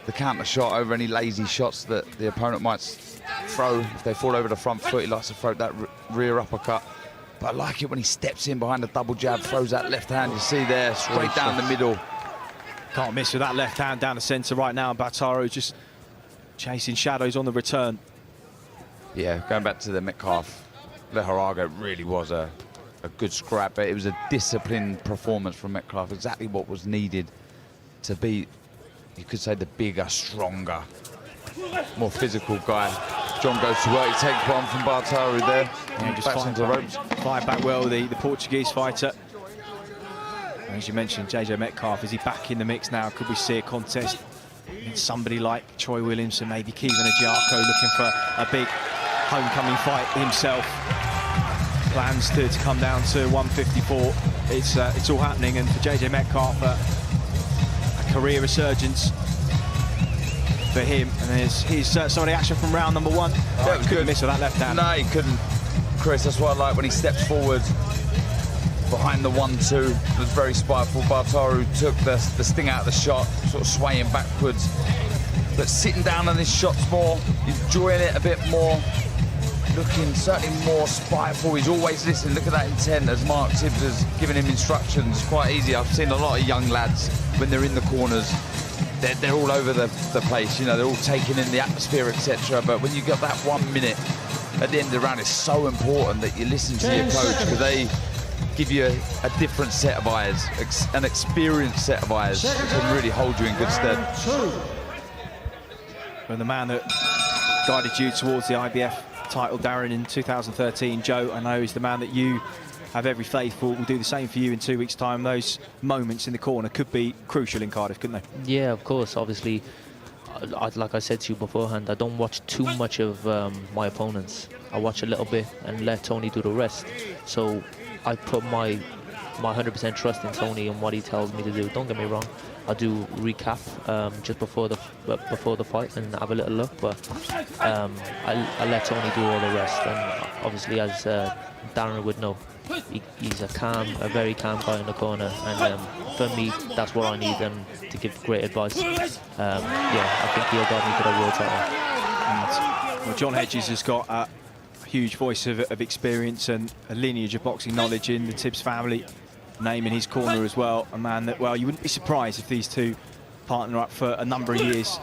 the counter shot over any lazy shots that the opponent might throw. If they fall over the front foot, he likes to throw that rear uppercut. But I like it when he steps in behind the double jab, throws that left hand, you see there, straight down the middle. Can't miss with that left hand down the centre right now. Baltaru just chasing shadows on the return. Yeah, going back to the Metcalf, Leharaga really was a good scrap, but it was a disciplined performance from Metcalf, exactly what was needed to be, you could say, the bigger, stronger, more physical guy. John goes to work, he takes one from Baltaru there, and just backs into the ropes. Fired back well, the Portuguese fighter. As you mentioned, JJ Metcalf, is he back in the mix now? Could we see a contest against somebody like Troy Williamson, maybe Kevin Ajiako, looking for a big homecoming fight himself? Plans to come down to 154. It's all happening, and for JJ Metcalf, a career resurgence for him. And here's some of the action from round number one. That was couldn't miss with that left hand. No, he couldn't. Chris, that's what I like when he steps forward behind the 1-2. It was very spiteful. Baltaru took the sting out of the shot, sort of swaying backwards. But sitting down on his shots more, enjoying it a bit more, looking certainly more spiteful. He's always listening. Look at that intent as Mark Tibbs has given him instructions. It's quite easy. I've seen a lot of young lads when they're in the corners. They're all over the place, you know, they're all taking in the atmosphere, etc. But when you get that 1 minute at the end of the round, it's so important that you listen to your coach, because they give you a different set of eyes, an experienced set of eyes that can really hold you in good stead. And the man that guided you towards the IBF title, Darren, in 2013, Joe, I know is the man that you have every faith will do the same for you in 2 weeks' time. Those moments in the corner could be crucial in Cardiff, couldn't they? Yeah, of course. Obviously, like I said to you beforehand, I don't watch too much of my opponents. I watch a little bit and let Tony do the rest. So I put my 100% trust in Tony and what he tells me to do. Don't get me wrong, I do recap just before the fight and have a little look, but I let Tony do all the rest. And obviously, as Darren would know, he's a very calm guy in the corner, and for me, that's what I need, and to give great advice. Yeah, I think he'll guide me to the world title. Well, John Hedges has got a huge voice of experience and a lineage of boxing knowledge in the Tibbs family, name in his corner as well. A man that, well, you wouldn't be surprised if these two partner up for a number of years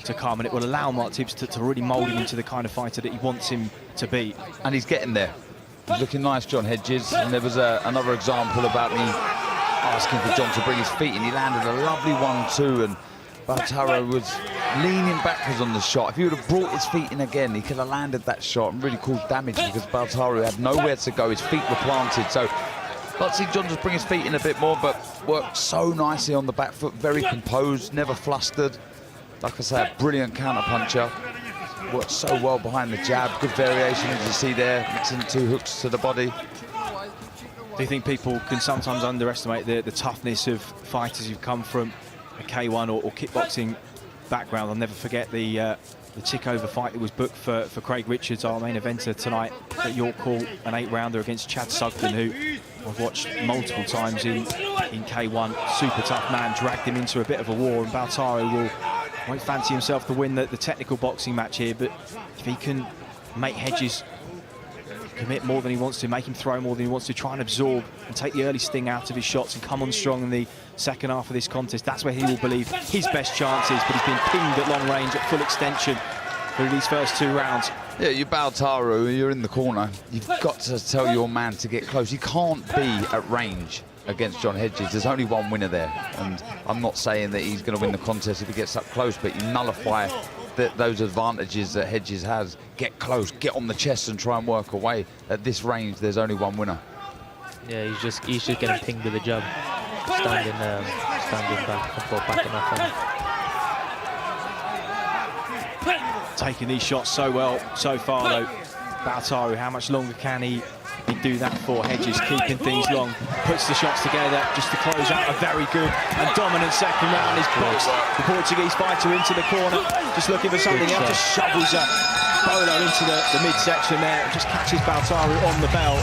to come, and it will allow Mark Tibbs to really mould him into the kind of fighter that he wants him to be. And he's getting there. He's looking nice, John Hedges. And there was another example about me asking for John to bring his feet in. He landed a lovely 1-2, and Baltaru was leaning backwards on the shot. If he would have brought his feet in again, he could have landed that shot and really caused damage, because Baltaru had nowhere to go. His feet were planted. So let's see John just bring his feet in a bit more, but worked so nicely on the back foot, very composed, never flustered. Like I say, a brilliant counter puncher. Worked so well behind the jab, good variation, as you see there, mixing 2 hooks to the body. Do you think people can sometimes underestimate the toughness of fighters who've come from a K1 or kickboxing background? I'll never forget the the tick-over fight that was booked for Craig Richards, our main eventer tonight at York Hall, an 8-rounder against Chad Sugden, who I've watched multiple times in K1. Super tough man, dragged him into a bit of a war, and Baltaru won't fancy himself to win the technical boxing match here, but if he can make Hedges commit more than he wants to, make him throw more than he wants to, try and absorb and take the early sting out of his shots and come on strong in the second half of this contest, that's where he will believe his best chances. But he's been pinned at long range at full extension through these first 2 rounds. Yeah, you're Baltaru, you're in the corner. You've got to tell your man to get close. You can't be at range against John Hedges. There's only one winner there. And I'm not saying that he's going to win the contest if he gets up close, but you nullify those advantages that Hedges has. Get close, get on the chest and try and work away. At this range, there's only one winner. Yeah, he's just getting pinged with a jab, standing back and forth, backing off him. Taking these shots so well so far, though. Baltaru, how much longer can he do that for? Hedges keeping things long, puts the shots together just to close out a very good and dominant second round. He's boxed the Portuguese fighter into the corner, just looking for something else, just shovels a bolo into the midsection there, just catches Baltaru on the bell.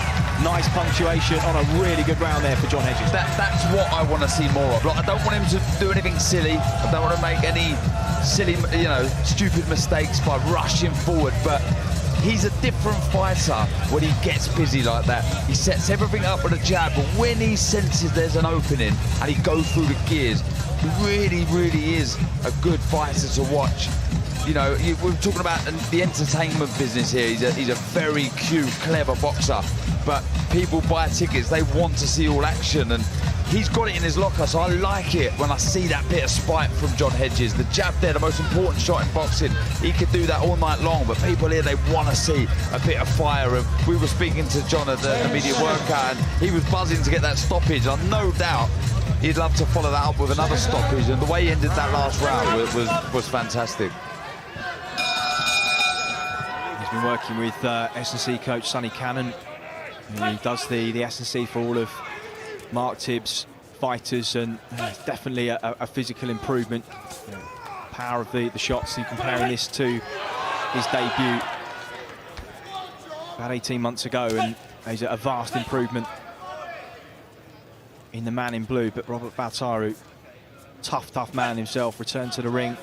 Nice punctuation on a really good round there for John Hedges. That's what I want to see more of. Like, I don't want him to do anything silly. I don't want to make any silly, stupid mistakes by rushing forward, but he's a different fighter when he gets busy like that. He sets everything up with a jab, but when he senses there's an opening and he goes through the gears, he really, really is a good fighter to watch. We're talking about the entertainment business here. He's a very cute, clever boxer, but people buy tickets, they want to see all action, and he's got it in his locker, so I like it when I see that bit of spite from John Hedges. The jab there, the most important shot in boxing. He could do that all night long, but people here, they want to see a bit of fire. And we were speaking to John at the immediate workout, and he was buzzing to get that stoppage. I've no doubt he'd love to follow that up with another stoppage, and the way he ended that last round was fantastic. He's been working with S&C coach Sonny Cannon, who does the S&C for all of Mark Tibbs' fighters, and definitely a physical improvement. Power of the shots, and comparing this to his debut about 18 months ago, and he's a vast improvement in the man in blue. But Robert Baltaru, tough man himself, returned to the ring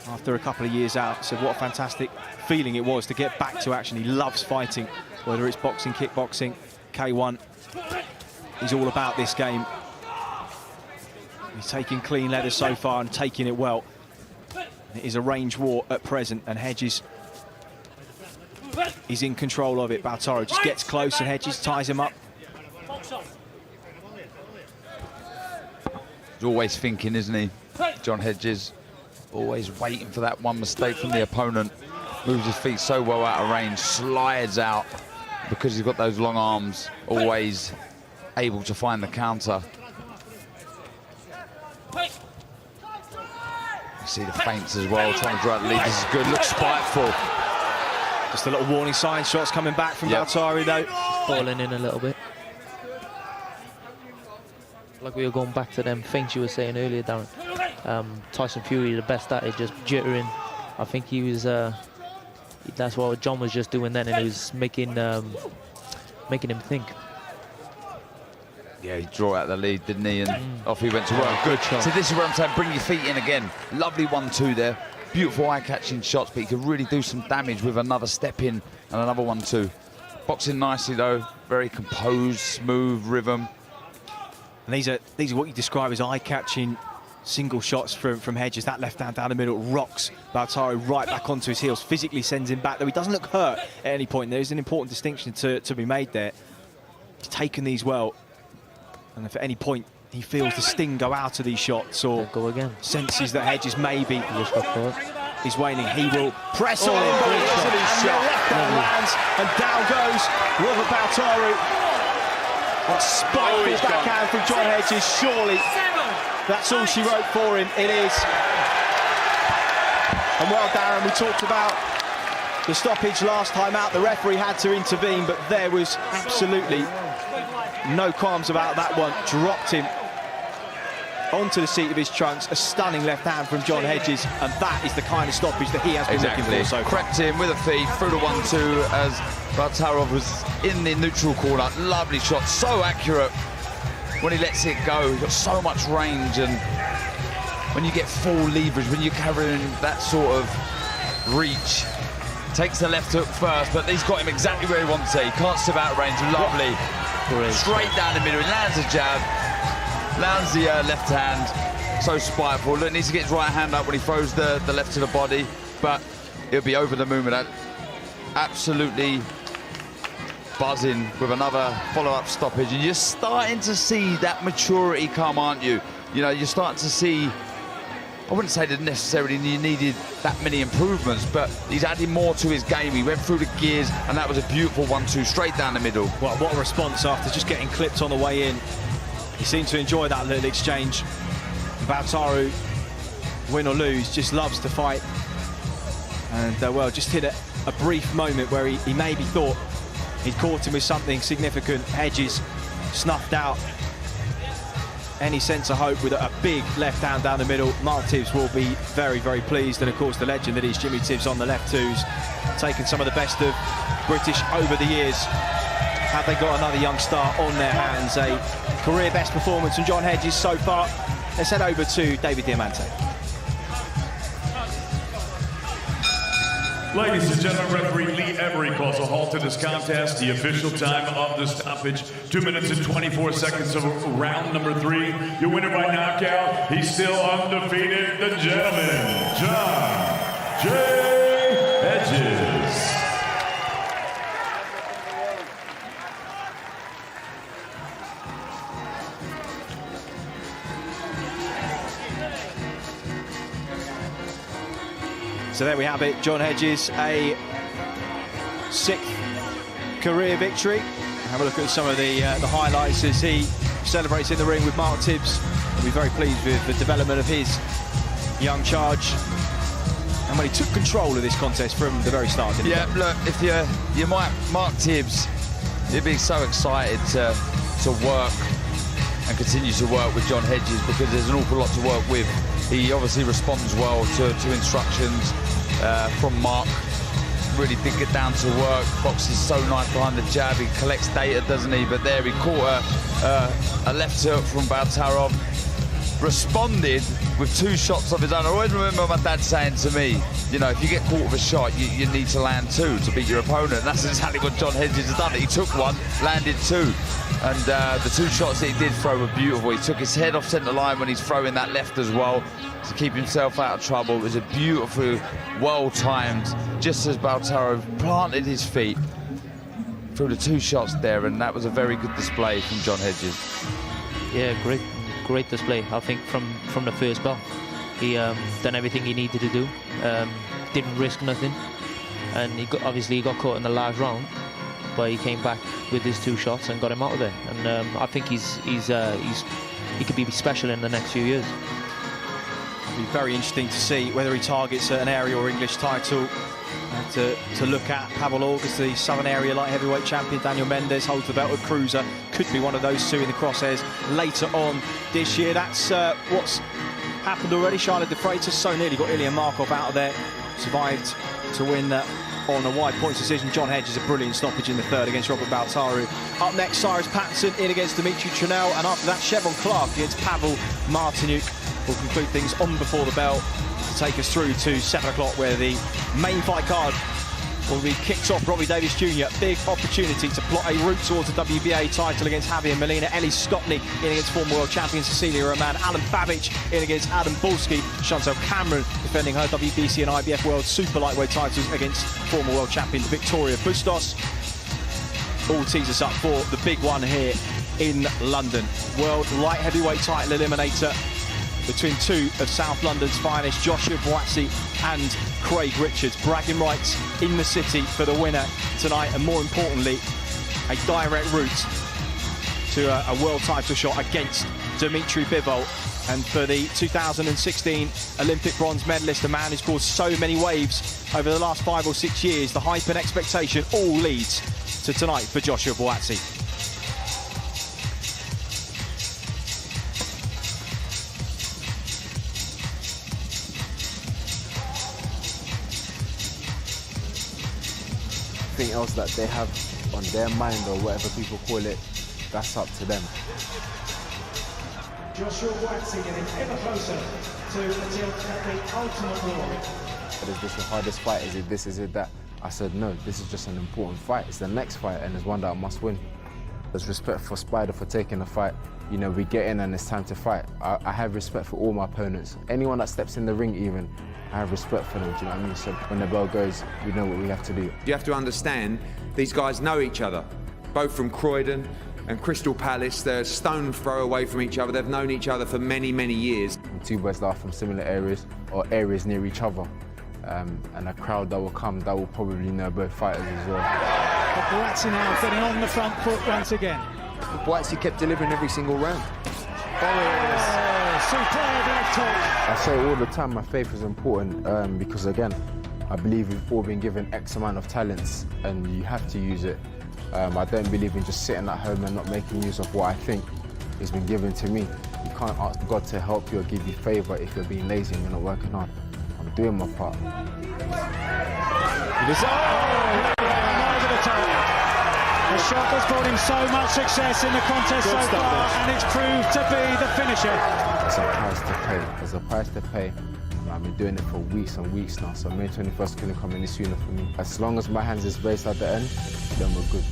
after a couple of years out. Said what a fantastic feeling it was to get back to action. He loves fighting, whether it's boxing, kickboxing, K1. He's all about this game. He's taking clean letters so far and taking it well. It is a range war at present, and Hedges is in control of it. Baltaru just gets close and Hedges ties him up. He's always thinking, isn't he, John Hedges? Always waiting for that one mistake from the opponent. Moves his feet so well out of range, slides out because he's got those long arms, always able to find the counter. You see the feints as well, trying to drive the lead. This is good, looks spiteful. Just a little warning sign, shots coming back from Baltaru though. Falling in a little bit. Like we were going back to them things you were saying earlier, Darren. Tyson Fury, the best at it, just jittering. I think he was, that's what John was just doing then, and he was making him think. Yeah, he drew out the lead, didn't he? And off he went to work. Good shot. So this is where I'm saying, bring your feet in again. Lovely 1-2 there. Beautiful eye-catching shots, but he could really do some damage with another step in and another 1-2. Boxing nicely though, very composed, smooth rhythm. And these are what you describe as eye-catching single shots from Hedges. That left hand down the middle rocks Baltaru right back onto his heels, physically sends him back, though he doesn't look hurt at any point. There is an important distinction to be made there. He's taken these well, and if at any point he feels the sting go out of these shots, or go again, senses that Hedges maybe is waning, he will press on him, and the left hand lands, and down goes Robert Baltaru. That spiteful backhand from John Hedges, surely that's all she wrote for him. It is. And well, Darren, we talked about the stoppage last time out. The referee had to intervene, but there was absolutely no qualms about that one. Dropped him onto the seat of his trunks. A stunning left hand from John Hedges, and that is the kind of stoppage that he has been looking for so far. Crept in with a feet through the 1-2 as Baltaru was in the neutral corner. Lovely shot, so accurate when he lets it go. He's got so much range, and when you get full leverage, when you're carrying that sort of reach, takes the left hook first, but he's got him exactly where he wants it. He can't step out of range. Lovely. Straight down the middle. He lands a jab, lands the left hand. So spiteful. Look, needs to get his right hand up when he throws the left to the body, but he'll be over the moon with that. Absolutely buzzing with another follow-up stoppage, and you're starting to see that maturity come, aren't you? You know, you're starting to see, I wouldn't say that necessarily you needed that many improvements, but he's adding more to his game. He went through the gears, and that was a beautiful 1-2 straight down the middle. Well, what a response after just getting clipped on the way in. He seemed to enjoy that little exchange. Baltaru, win or lose, just loves to fight. And, well, just hit a brief moment where he maybe thought he'd caught him with something significant. Hedges snuffed out any sense of hope with a big left hand down the middle. Mark Tibbs will be very, very pleased. And of course, the legend that is Jimmy Tibbs on the left twos, taken some of the best of British over the years. Have they got another young star on their hands? A career best performance from John Hedges so far. Let's head over to David Diamante. Ladies and gentlemen, referee Lee Every calls a halt to this contest. The official time of the stoppage, 2 minutes and 24 seconds of round number 3. Your winner by knockout, he's still undefeated, the gentleman, John J. Hedges. So there we have it, John Hedges, a 6th career victory. Have a look at some of the highlights as he celebrates in the ring with Mark Tibbs. We'll be very pleased with the development of his young charge. And when he took control of this contest from the very start. Yeah, look, if you might, Mark Tibbs, he'd be so excited to work and continue to work with John Hedges, because there's an awful lot to work with. He obviously responds well to instructions from Mark. Really did get down to work. Boxes so nice behind the jab. He collects data, doesn't he? But there he caught a left hook from Baltaru. Responded with 2 shots of his own. I always remember my dad saying to me, you know, if you get caught with a shot, you need to land 2 to beat your opponent. And that's exactly what John Hedges has done. He took 1, landed 2. And the 2 shots that he did throw were beautiful. He took his head off centre line when he's throwing that left as well to keep himself out of trouble. It was a beautiful, well-timed, just as Baltaru planted his feet through the 2 shots there, and that was a very good display from John Hedges. Yeah, great display. I think from the first bell, he done everything he needed to do. Didn't risk nothing, and obviously he got caught in the last round, but he came back with his 2 shots and got him out of there. And I think he could be special in the next few years. It'll be very interesting to see whether he targets an area or English title. To look at Pavel August, the Southern Area light heavyweight champion. Daniel Mendes holds the belt at cruiser. Could be one of those 2 in the crosshairs later on this year. That's what's happened already. Charlotte Defreitas so nearly got Ilya Markov out of there. Survived to win on a wide points decision. John Hedges, a brilliant stoppage in the 3rd against Robert Baltaru. Up next, Cyrus Pattinson in against Dimitri Trenel, and after that, Chevron Clarke against Pavel Martyniuk. Will conclude things on before the bell to take us through to 7 o'clock, where the main fight card will be kicked off. Robbie Davis Jr., big opportunity to plot a route towards the WBA title against Javier Molina. Ellie Stopney in against former world champion Cecilia Roman. Alan Babic in against Adam Bulski. Chantel Cameron defending her WBC and IBF World Super Lightweight titles against former world champion Victoria Bustos. All tees us up for the big one here in London. World Light Heavyweight title eliminator between 2 of South London's finest, Joshua Buatsi and Craig Richards. Bragging rights in the city for the winner tonight, and more importantly, a direct route to a world title shot against Dimitri Bivol. And for the 2016 Olympic bronze medalist, a man who's caused so many waves over the last 5 or 6 years, the hype and expectation all leads to tonight for Joshua Buatsi. anything else that they have on their mind or whatever people call it, that's up to them. Joshua Buatsi getting ever closer to attempt at the ultimate glory. Is this your hardest fight? Is it this? Is it that? I said, no, this is just an important fight. It's the next fight and it's one that I must win. There's respect for Spider for taking the fight. You know, we get in and it's time to fight. I have respect for all my opponents. Anyone that steps in the ring even, I have respect for them, do you know what I mean? So when the bell goes, we know what we have to do. You have to understand, these guys know each other, both from Croydon and Crystal Palace. They're a stone throw away from each other. They've known each other for many, many years. The two boys that are from similar areas or areas near each other. And a crowd that will come that will probably know both fighters as well. But Buatsi now getting on the front foot once again. Buatsi kept delivering every single round. Superb left hook. I say all the time my faith is important because again, I believe we've all been given X amount of talents and you have to use it. I don't believe in just sitting at home and not making use of what I think has been given to me. You can't ask God to help you or give you favour if you're being lazy and you're not working hard. I'm doing my part. The shot that's brought him so much success in the contest so far, and it's proved to be the finisher. It's a price to pay. There's a price to pay. I've been doing it for weeks and weeks now, so May 21st couldn't come any sooner for me. As long as my hands is raised at the end, then we're good.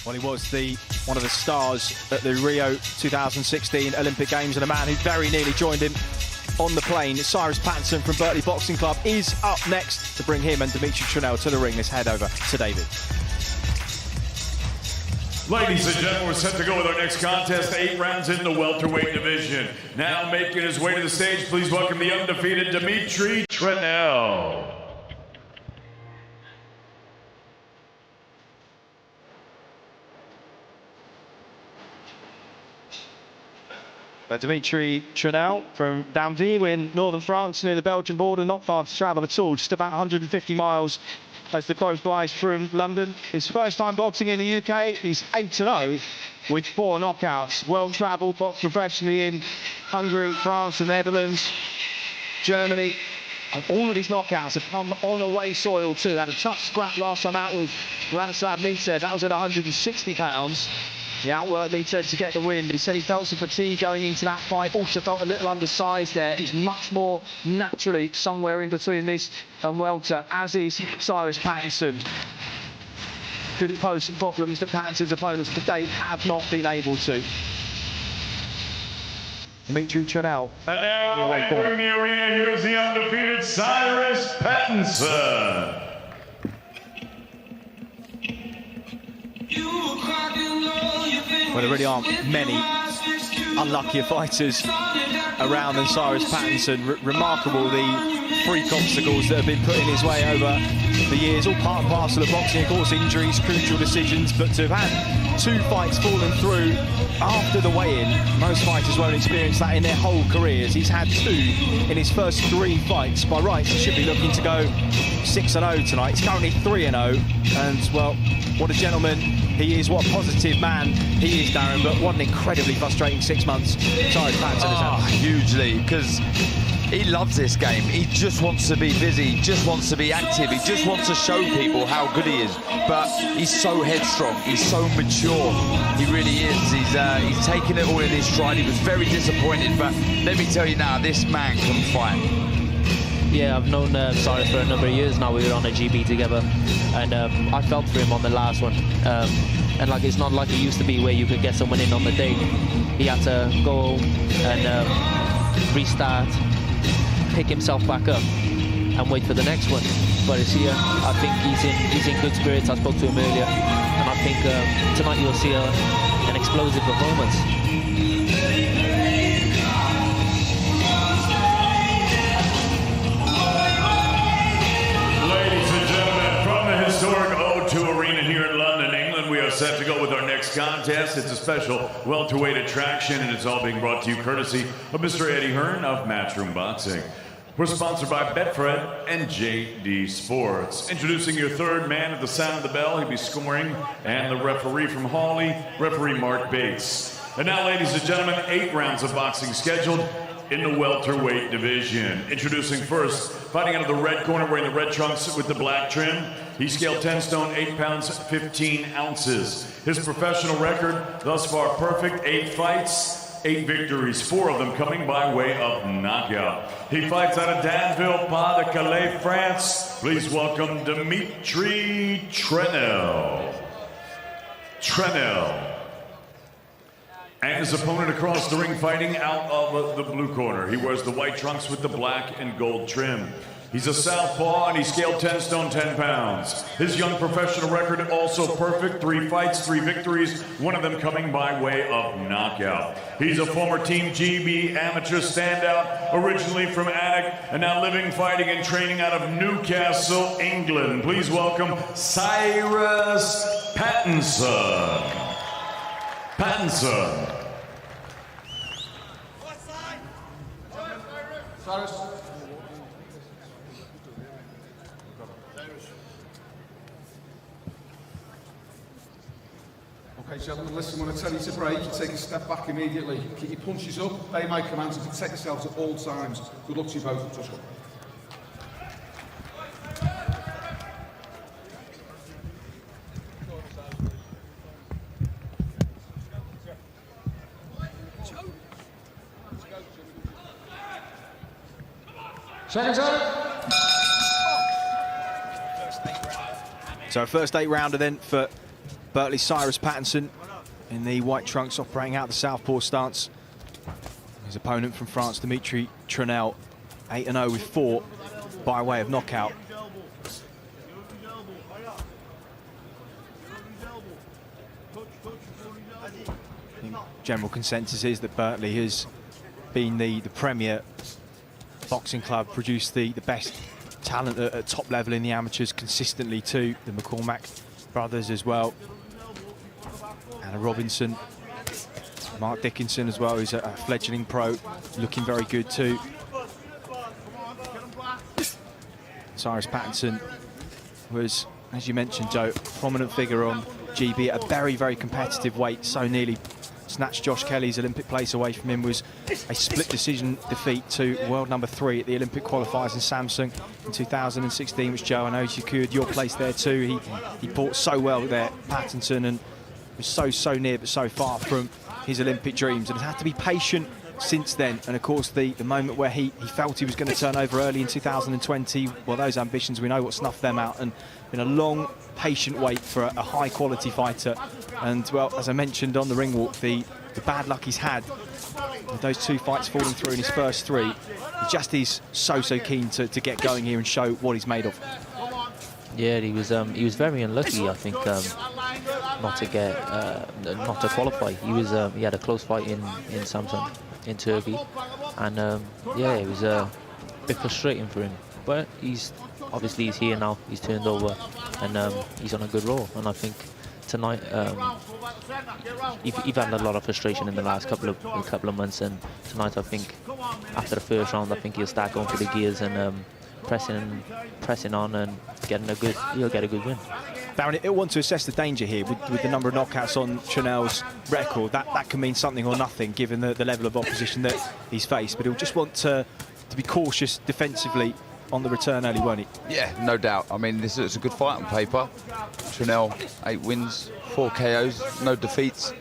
Well, he was one of the stars at the Rio 2016 Olympic Games and a man who very nearly joined him on the plane. Cyrus Pattinson from Berkeley Boxing Club is up next to bring him and Dimitri Trenel to the ring. Let's head over to David. Ladies and gentlemen, we're set to go with our next contest, 8 rounds in the welterweight division. Now making his way to the stage, please welcome the undefeated Dimitri Trenel. Dimitri Trenel from Dazn in northern France, near the Belgian border, not far to travel at all, just about 150 miles as the crow flies from London. His first time boxing in the UK, he's 8-0 with 4 knockouts. Well-travelled, boxed professionally in Hungary, France, the Netherlands, Germany. And all of his knockouts have come on away soil too. Had a tough scrap last time out with Vladislav Mita. That was at 160 pounds. He outworked Mita to get the win. He said he felt some fatigue going into that fight. Also felt a little undersized there. He's much more naturally somewhere in between this and welter, as is Cyrus Pattinson. Could pose some problems that Pattinson's opponents today have not been able to. Dimitri Trenel. And now entering the arena, here's the undefeated Cyrus Pattinson. Well, there really aren't many unluckier fighters around than Cyrus Pattinson. Remarkable the freak obstacles that have been put in his way over the years, all part and parcel of boxing, of course, injuries, crucial decisions, but to have had 2 fights fallen through after the weigh-in, most fighters won't experience that in their whole careers. He's had 2 in his first 3 fights. By rights, he should be looking to go 6-0 tonight. He's currently 3-0, and, well, what a gentleman he is, what a positive man he is, Darren, but what an incredibly frustrating 6 months Cyrus Pattinson has had. Hugely, because he loves this game. He just wants to be busy, he just wants to be active, he just wants to show people how good he is. But he's so headstrong, he's so mature, he really is. He's taken it all in his stride. He was very disappointed, but let me tell you now, this man can fight. Yeah, I've known Cyrus for a number of years now. We were on a GB together, and I felt for him on the last one. And like, it's not like it used to be where you could get someone in on the day. He had to go and restart, pick himself back up, and wait for the next one. But it's here. I think he's in good spirits. I spoke to him earlier, and I think tonight you'll see an explosive performance. Historic O2 Arena here in London, England. We are set to go with our next contest. It's a special welterweight attraction, and it's all being brought to you courtesy of Mr. Eddie Hearn of Matchroom Boxing. We're sponsored by Betfred and JD Sports. Introducing your third man at the sound of the bell. He'll be scoring, and the referee from Hawley, referee Mark Bates. And now, ladies and gentlemen, 8 rounds of boxing scheduled in the welterweight division. Introducing first, Fighting out of the red corner, wearing the red trunks with the black trim. He scaled 10 stone, 8 pounds, 15 ounces. His professional record thus far perfect, 8 fights, 8 victories, 4 of them coming by way of knockout. He fights out of Danville, Pas-de-Calais, France. Please welcome Dimitri Trenel. And his opponent across the ring fighting out of the blue corner. He wears the white trunks with the black and gold trim. He's a southpaw and he scaled 10 stone, 10 pounds. His young professional record also perfect, 3 fights, 3 victories, 1 of them coming by way of knockout. He's a former Team GB amateur standout, originally from Attic and now living, fighting and training out of Newcastle, England. Please welcome Cyrus Pattinson. Cyrus. Okay, gentlemen, listen, when I tell you to break, you take a step back immediately. Keep your punches up, obey my commands, and protect yourselves at all times. Good luck to you both. Touch up. So first 8 rounder then for Bertley Cyrus Pattinson in the white trunks, operating out the southpaw stance. His opponent from France, Dimitri Trenel, 8-0 with 4 by way of knockout. I think general consensus is that Bertley has been the premier boxing club, produced the best talent at top level in the amateurs consistently too. The McCormack brothers as well. Anna Robinson, Mark Dickinson as well, who's a fledgling pro, looking very good too. Cyrus Pattinson was, as you mentioned, Joe, a prominent figure on GB at a very, very competitive weight, so nearly snatched Josh Kelly's Olympic place away from him. Was a split decision defeat to world number 3 at the Olympic qualifiers in Samsung in 2016, which, Joe, I know you secured your place there too. He fought so well there, Pattinson, and was so near but so far from his Olympic dreams, and has had to be patient since then. And of course the moment where he felt he was going to turn over early in 2020, well, those ambitions, we know what snuffed them out, and been a long patient wait for a high quality fighter. And well, as I mentioned on the ring walk, the bad luck he's had with those 2 fights falling through in his first 3, he just is so keen to get going here and show what he's made of. Yeah, he was very unlucky, I think, not to qualify. He had a close fight in Samsun in Turkey, and yeah, it was a bit frustrating for him. But he's here now. He's turned over, and he's on a good roll. And I think tonight, he's had a lot of frustration in the last couple of months, and tonight I think after the first round, I think he'll start going for the gears and pressing on and he'll get a good win. Darren, he'll want to assess the danger here with the number of knockouts on Trenel's record. That can mean something or nothing given the level of opposition that he's faced, but he'll just want to be cautious defensively on the return early, won't he? Yeah, no doubt. I mean, this is a good fight on paper. Trenel, 8 wins, 4 KOs, no defeats.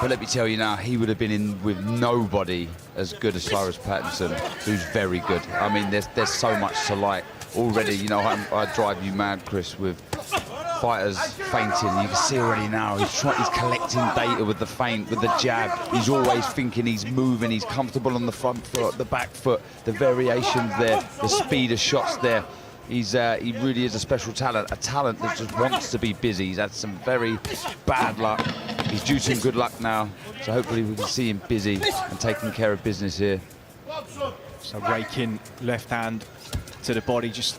But let me tell you now, he would have been in with nobody as good as Cyrus Pattinson, who's very good. I mean, there's so much to like already. You know, I drive you mad, Chris, with fighters fainting. You can see already now he's collecting data with the feint, with the jab. He's always thinking, he's moving, he's comfortable on the front foot, the back foot, the variations there, the speed of shots there. He really is a special talent, a talent that just wants to be busy. He's had some very bad luck. He's due some good luck now, so hopefully we can see him busy and taking care of business here. So raking left hand to the body, just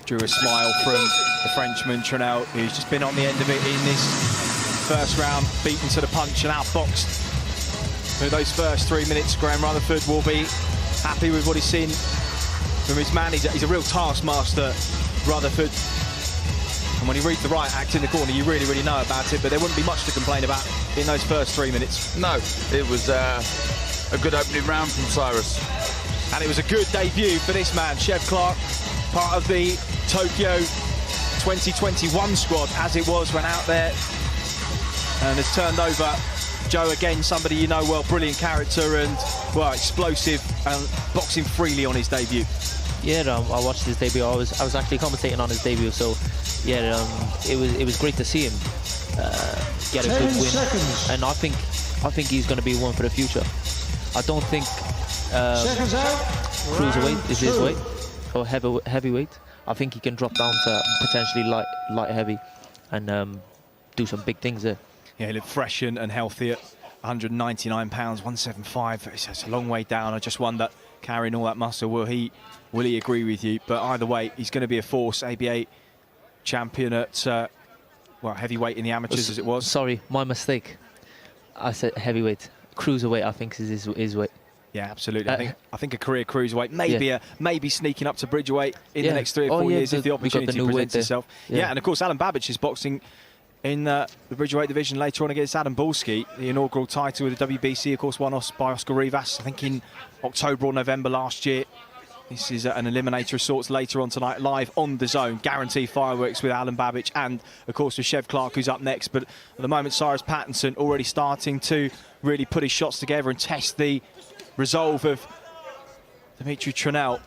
drew a smile from the Frenchman Trenel, who's just been on the end of it in this first round, beaten to the punch and outboxed. For those first 3 minutes, Graham Rutherford will be happy with what he's seen from his man. He's a real taskmaster, Rutherford. And when he reads the right act in the corner, you really know about it, but there wouldn't be much to complain about in those first 3 minutes. No, it was a good opening round from Cyrus. And it was a good debut for this man, Chev Clarke, part of the Tokyo 2021 squad, as it was when out there, and has turned over. Joe, again, somebody you know well, brilliant character and, well, explosive and boxing freely on his debut. Yeah, I watched his debut. I was actually commentating on his debut, so yeah, it was great to see him get a good win. And I think he's going to be one for the future. I don't think cruiserweight is his weight, or heavyweight. I think he can drop down to potentially light heavy and do some big things there. Yeah, he looked fresh and healthy at 199 pounds, 175. It's a long way down. I just wonder, carrying all that muscle, will he agree with you? But either way, he's going to be a force. ABA champion at well, heavyweight in the amateurs, as it was. Sorry, my mistake. I said heavyweight. Cruiserweight, I think, is his weight. Yeah, absolutely. I think a career cruiserweight, maybe sneaking up to bridgerweight in the next 3 or 4 years if the opportunity presents itself. Yeah, and of course, Alan Babbage is boxing in the bridgerweight division later on against Adam Bulski. The inaugural title with the WBC, of course, won by Oscar Rivas, I think in October or November last year. This is an eliminator of sorts later on tonight, live on DAZN. Guaranteed fireworks with Alan Babbage and, of course, with Chev Clarke, who's up next. But at the moment, Cyrus Pattinson already starting to really put his shots together and test the resolve of Dimitri Trenel.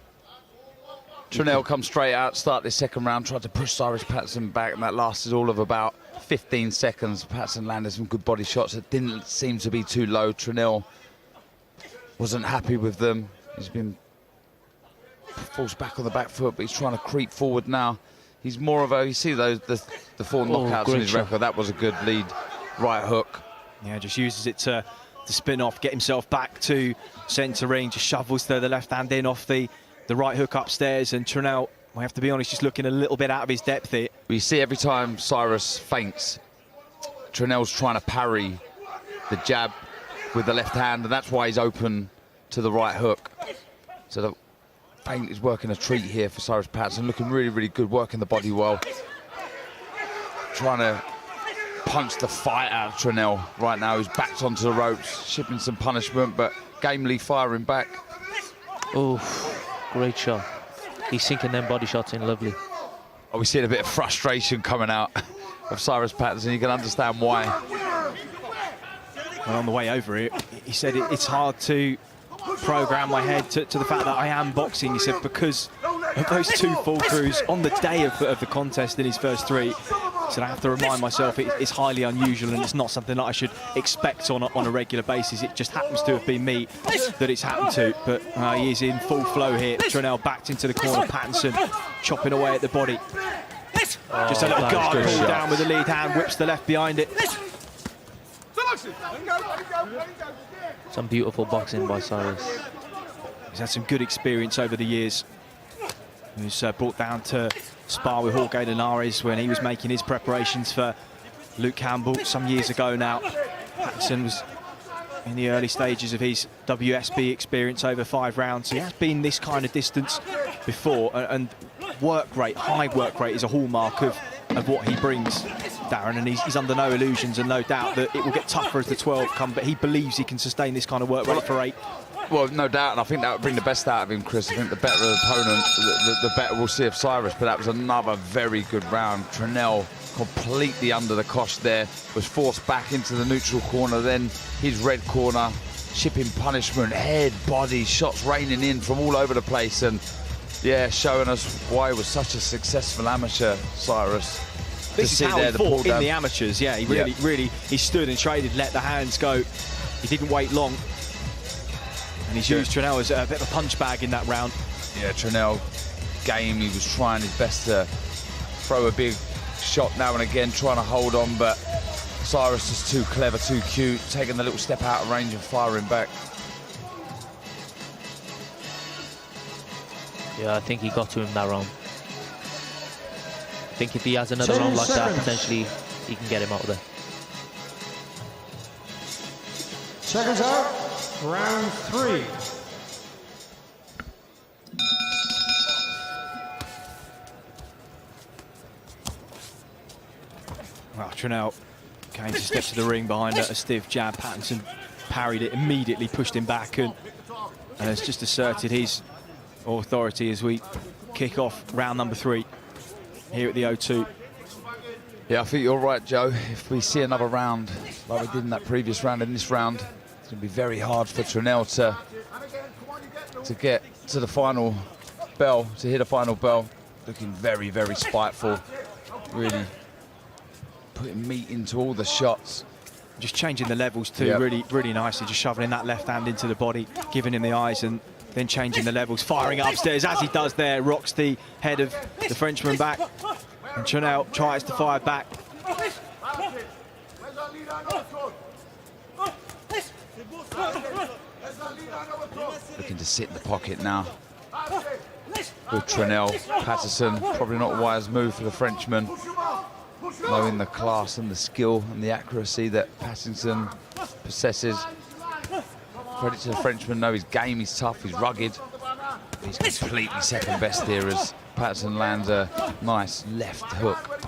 Trenel comes straight out, start this second round, tried to push Cyrus Pattinson back, and that lasted all of about 15 seconds. Pattinson landed some good body shots that didn't seem to be too low. Trenel wasn't happy with them. He's been forced back on the back foot, but he's trying to creep forward now. He's more of a, you see those the 4 knockouts in his record. That was a good lead right hook. Yeah, just uses it to spin off, get himself back to centre ring, just shovels the left hand in off the right hook upstairs, and Trenel, we have to be honest, just looking a little bit out of his depth here. We see every time Cyrus feints, Trenel's trying to parry the jab with the left hand, and that's why he's open to the right hook. So the feint is working a treat here for Cyrus Pattinson, looking really, really good, working the body well. Trying to punch the fight out of Trenel right now, who's backed onto the ropes, shipping some punishment, but gamely firing back. Oh, great shot. He's sinking them body shots in lovely. Oh, we're seeing a bit of frustration coming out of Cyrus Pattinson. You can understand why. And on the way over here, he said it's hard to program my head to the fact that I am boxing. He said because of those 2 fall throughs on the day of the contest in his first 3. He said I have to remind myself it's highly unusual and it's not something that I should expect on a regular basis. It just happens to have been me that it's happened to. But he is in full flow here. Trenel backed into the corner. Pattinson chopping away at the body. Just a little guard pull down with the lead hand, whips the left behind it. Some beautiful boxing by Cyrus. He's had some good experience over the years. He was brought down to spar with Jorge Linares when he was making his preparations for Luke Campbell some years ago now. Pattinson was in the early stages of his WSB experience over 5 rounds. He has been this kind of distance before, and work rate, high work rate, is a hallmark of what he brings, Darren, and he's under no illusions and no doubt that it will get tougher as the 12 come, but he believes he can sustain this kind of work rate for 8. Well, no doubt, and I think that would bring the best out of him, Chris. I think the better the opponent, the better we'll see of Cyrus, but that was another very good round. Trenel completely under the cosh there, was forced back into the neutral corner, then his red corner, shipping punishment, head, body, shots raining in from all over the place, and yeah, showing us why he was such a successful amateur, Cyrus. This is how he fought in the amateurs, yeah, he really, he stood and traded, let the hands go. He didn't wait long. And he's used Trenel as a bit of a punch bag in that round. Yeah, Trenel, game, he was trying his best to throw a big shot now and again, trying to hold on, but Cyrus is too clever, too cute, taking a little step out of range and firing back. Yeah, I think he got to him that round. I think if he has another round like that, potentially he can get him out of there. Seconds out. Round 3. Well, Trenel came to step to the ring behind a stiff jab. Pattinson parried it immediately, pushed him back, and and has just asserted his authority as we kick off round number 3 here at the O2. Yeah, I think you're right, Joe. If we see another round like we did in that previous round, in this round, it's going to be very hard for Trenel to get to the final bell, to hit a final bell. Looking very, very spiteful. Really putting meat into all the shots. Just changing the levels too, really nicely. Just shoving in that left hand into the body, giving him the eyes, and then changing the levels, firing upstairs as he does there, rocks the head of the Frenchman back. And Trenel tries to fire back. Looking to sit in the pocket now. With Trenel, Pattinson, probably not a wise move for the Frenchman. Knowing the class and the skill and the accuracy that Pattinson possesses. Credit to the Frenchman, know his game, he's tough, he's rugged. He's completely second best here as Pattinson lands a nice left hook.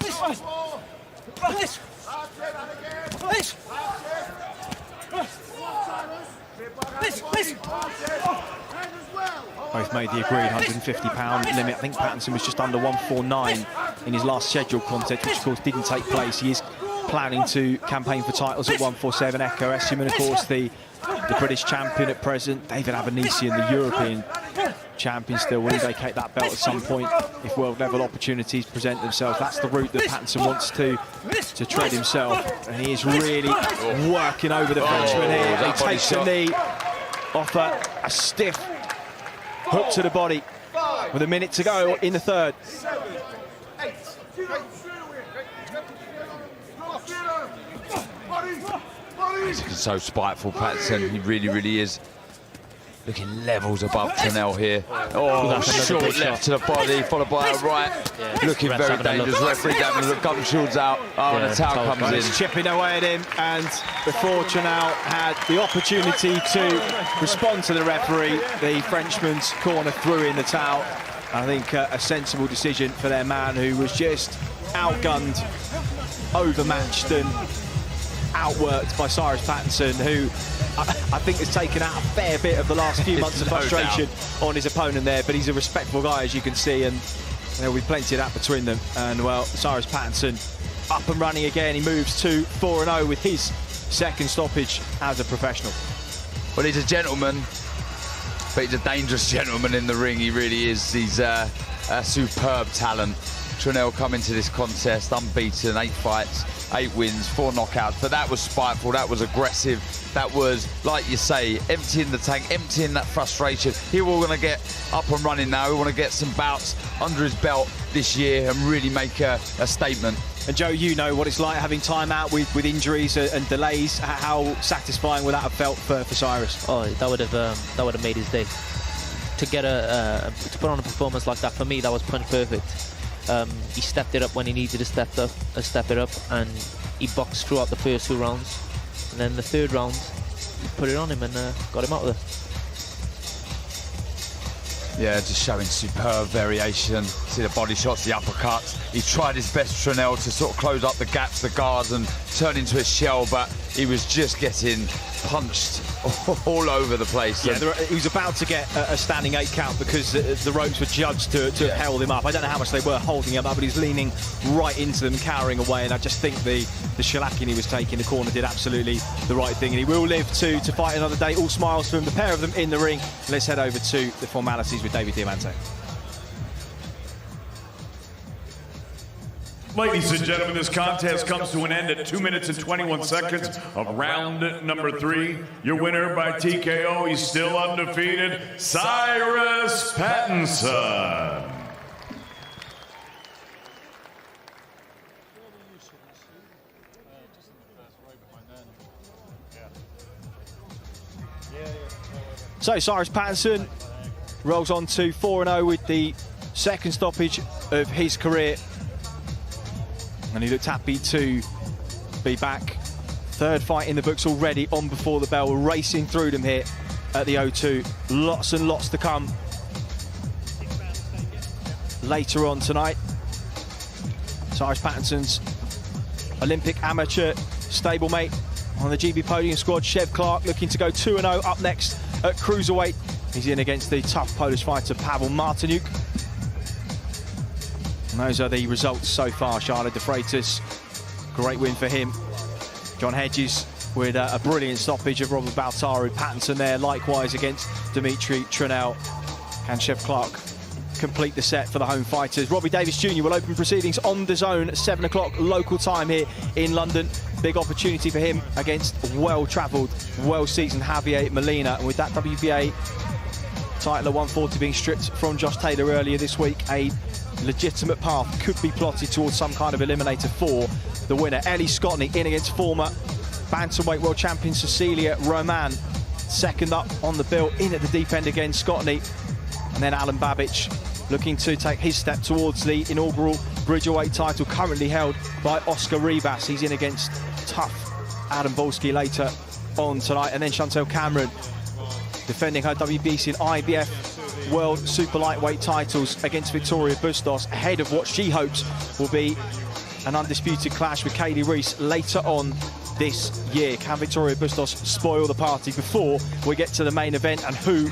Both made the agreed £150 limit. I think Pattinson was just under 149 in his last scheduled contest, which of course didn't take place. He is planning to campaign for titles at 147. Echo Essuman, of course, the British champion at present. David Avanesian, the European champion, still will vacate that belt at some point if world level opportunities present themselves. That's the route that Pattinson wants to tread himself, and he is really working over the Frenchman here. He takes a knee off a stiff hook to the body with a minute to go in the third. He's so spiteful, Pattinson. He really, really is. Looking levels above Trenel here. Oh, short left to the body, followed by a right. Looking very dangerous. Referee having a gun shields out. Oh, and the towel comes in. He's chipping away at him, and before Trenel had the opportunity to respond to the referee, the Frenchman's corner threw in the towel. I think a sensible decision for their man, who was just outgunned, overmatched and outworked by Cyrus Pattinson, who I think has taken out a fair bit of the last few months of frustration on his opponent there, but he's a respectful guy, as you can see, and there will be plenty of that between them. And well, Cyrus Pattinson up and running again. He moves to 4-0 with his second stoppage as a professional. Well, he's a gentleman, but he's a dangerous gentleman in the ring. He really is. He's a superb talent. Trenel coming to this contest unbeaten, 8 fights, 8 wins, 4 knockouts, but that was spiteful, that was aggressive, that was, like you say, emptying the tank, emptying that frustration. Here we're going to get up and running now. We want to get some bouts under his belt this year and really make a statement. And Joe, you know what it's like having time out with injuries and delays. How satisfying would that have felt for Cyrus? Oh, that would have made his day. To get to put on a performance like that, for me, that was punch perfect. He stepped it up when he needed to step it up, and he boxed throughout the first 2 rounds, and then the third round he put it on him and got him out of there. Yeah, just showing superb variation. See the body shots, the uppercuts. He tried his best, Trenel, to sort of close up the gaps, the guards, and turn into a shell, but he was just getting punched all over the place. Yeah, he was about to get a standing 8 count because the ropes were judged to have held him up. I don't know how much they were holding him up, but he's leaning right into them, cowering away, and I just think the shellacking he was taking, the corner did absolutely the right thing, and he will live to fight another day. All smiles from the pair of them in the ring. Let's head over to the formalities with David Diamante. Ladies and gentlemen, this contest comes to an end at 2 minutes and 21 seconds of round number 3. Your winner by TKO, he's still undefeated, Cyrus Pattinson. So Cyrus Pattinson rolls on to 4-0 with the second stoppage of his career. And he looked happy to be back. Third fight in the books already, on before the bell. We're racing through them here at the O2. Lots and lots to come later on tonight. Cyrus Pattinson's Olympic amateur stablemate on the GB podium squad, Clarke, looking to go 2-0 up next at cruiserweight. He's in against the tough Polish fighter Pavel Martyniuk. And those are the results so far. Charlotte Defreitas, great win for him. John Hedges with a brilliant stoppage of Robert Baltaru. Pattinson there, likewise against Dimitri Trenel. Can Chef Clarke complete the set for the home fighters? Robbie Davies Jr. will open proceedings on Dazn, 7 o'clock local time here in London. Big opportunity for him against well-travelled, well-seasoned Javier Molina. And with that WBA title at 140 being stripped from Josh Taylor earlier this week, a legitimate path could be plotted towards some kind of eliminator for the winner. Ellie Scotney in against former bantamweight world champion Cecilia Roman. Second up on the bill, in at the deep end again, Scotney. And then Alan Babic looking to take his step towards the inaugural Bridgerweight title currently held by Oscar Ribas. He's in against tough Adam Volsky later on tonight. And then Chantel Cameron defending her WBC and IBF World Super Lightweight titles against Victoria Bustos, ahead of what she hopes will be an undisputed clash with Kaylee Reese later on this year. Can Victoria Bustos spoil the party before we get to the main event, and who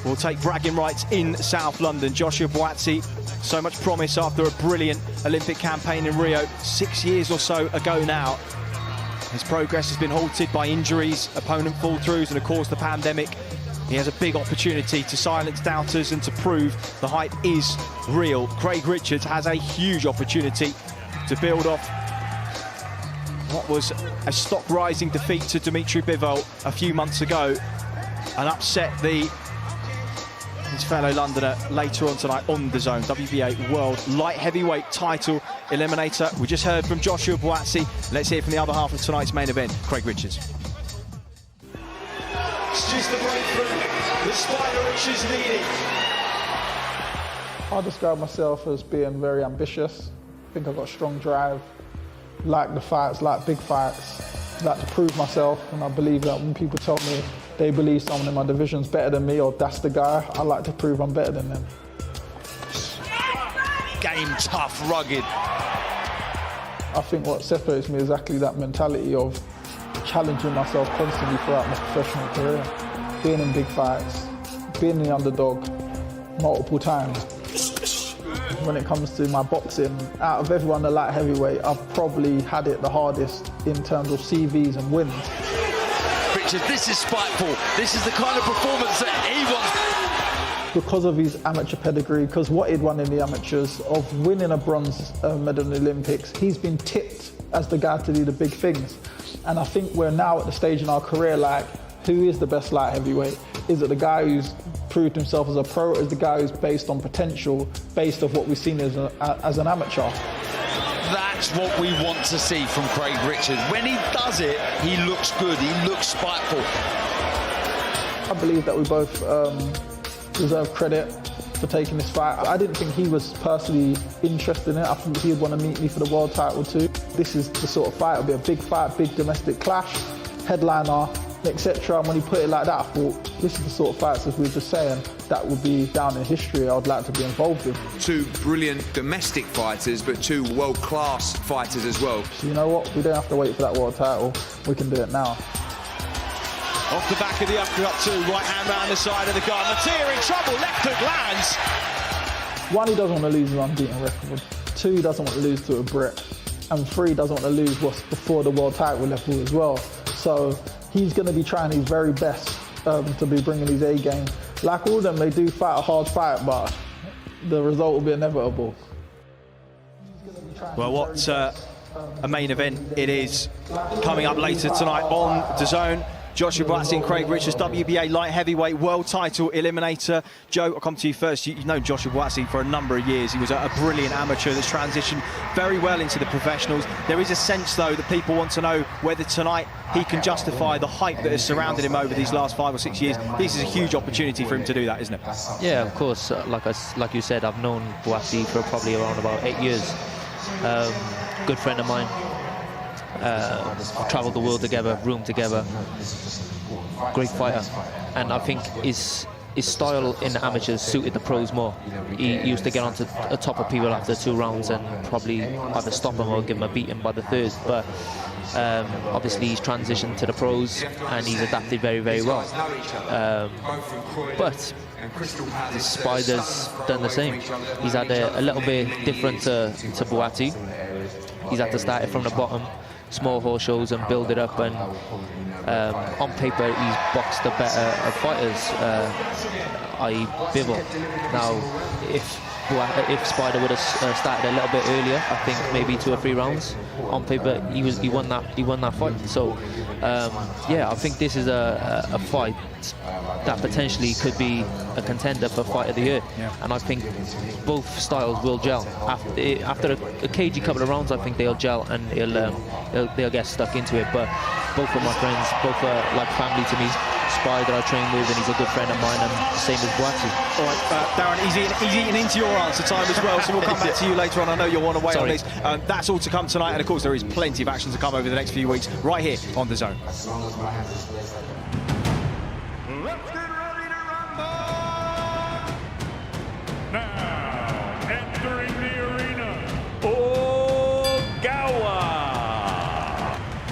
will take bragging rights in South London? Joshua Buatsi, so much promise after a brilliant Olympic campaign in Rio 6 years or so ago now. His progress has been halted by injuries, opponent fall-throughs, and of course the pandemic. He has a big opportunity to silence doubters and to prove the hype is real. Craig Richards has a huge opportunity to build off what was a stock-rising defeat to Dimitri Bivol a few months ago and upset his fellow Londoner later on tonight on Dazn. WBA World Light Heavyweight title eliminator. We just heard from Joshua Buatsi. Let's hear from the other half of tonight's main event, Craig Richards. She's the breakthrough, the spider Richards needed. I describe myself as being very ambitious. I think I've got a strong drive, like the fights, like big fights, like to prove myself, and I believe that when people tell me they believe someone in my division's better than me or that's the guy, I like to prove I'm better than them. Game tough, rugged. I think what separates me is exactly that mentality of challenging myself constantly throughout my professional career. Being in big fights, being the underdog multiple times. When it comes to my boxing, out of everyone the light heavyweight, I've probably had it the hardest in terms of CVs and wins. Richard, this is spiteful. This is the kind of performance that he wants. Because of his amateur pedigree, because what he'd won in the amateurs, of winning a bronze medal in the Olympics, he's been tipped as the guy to do the big things. And I think we're now at the stage in our career, like, who is the best light heavyweight? Is it the guy who's proved himself as a pro, or is the guy who's based on potential, based off what we've seen as an amateur? That's what we want to see from Craig Richards. When he does it, he looks good, he looks spiteful. I believe that we both deserve credit for taking this fight. I didn't think he was personally interested in it. I think he'd want to meet me for the world title too. This is the sort of fight, it'll be a big fight, big domestic clash, headliner, etc. And when he put it like that, I thought, this is the sort of fights, as we were just saying, that would be down in history. I would like to be involved in. Two brilliant domestic fighters, but two world-class fighters as well. So you know what? We don't have to wait for that world title. We can do it now. Off the back of the uppercut too, right hand round the side of the guard. Matia in trouble, left hook lands. One, he doesn't want to lose his unbeaten record. Two, he doesn't want to lose to a Brit. And three, he doesn't want to lose what's before the world title level as well. So he's going to be trying his very best to be bringing his A game. Like all of them, they do fight a hard fight, but the result will be inevitable. Well, what a main event it is coming up later tonight on Dazn. Joshua Buatsi and Craig Richards, WBA light heavyweight world title eliminator. Joe, I'll come to you first. You've known Joshua Buatsi for a number of years. He was a brilliant amateur that's transitioned very well into the professionals. There is a sense, though, that people want to know whether tonight he can justify the hype that has surrounded him over these last 5 or 6 years. This is a huge opportunity for him to do that, isn't it? Yeah, of course. Like you said, I've known Buatsi for probably around about 8 years. Good friend of mine. Travelled the world together, roomed together. Great fighter, and I think his his style in the amateurs suited the pros more. He used to get onto the top of people after 2 rounds and probably either stop him or give him a beating by the 3rd. But obviously he's transitioned to the pros and he's adapted very, very well. But the Spider's done the same. He's had a little bit different to Buatsi. He's had to start it from the bottom, small horse shows, and build it up. And on paper, he's boxed the better of fighters, i.e. Bivol. Now, if Spider would have started a little bit earlier, I think maybe 2 or 3 rounds. On paper, he won that fight. So yeah, I think this is a fight that potentially could be a contender for Fight of the Year. And I think both styles will gel after a cagey couple of rounds. I think they'll gel and they'll get stuck into it. But both of my friends, both are like family to me. Spider I train with, and he's a good friend of mine, and same as Buatsi. All right, Darren, he's eating into your answer time as well, so we'll come back to you later on. I know you'll want to weigh on this. That's all to come tonight, and of course there is plenty of action to come over the next few weeks, right here on The Zone. Let's get ready to rumble! Now, entering the arena, Ogawa.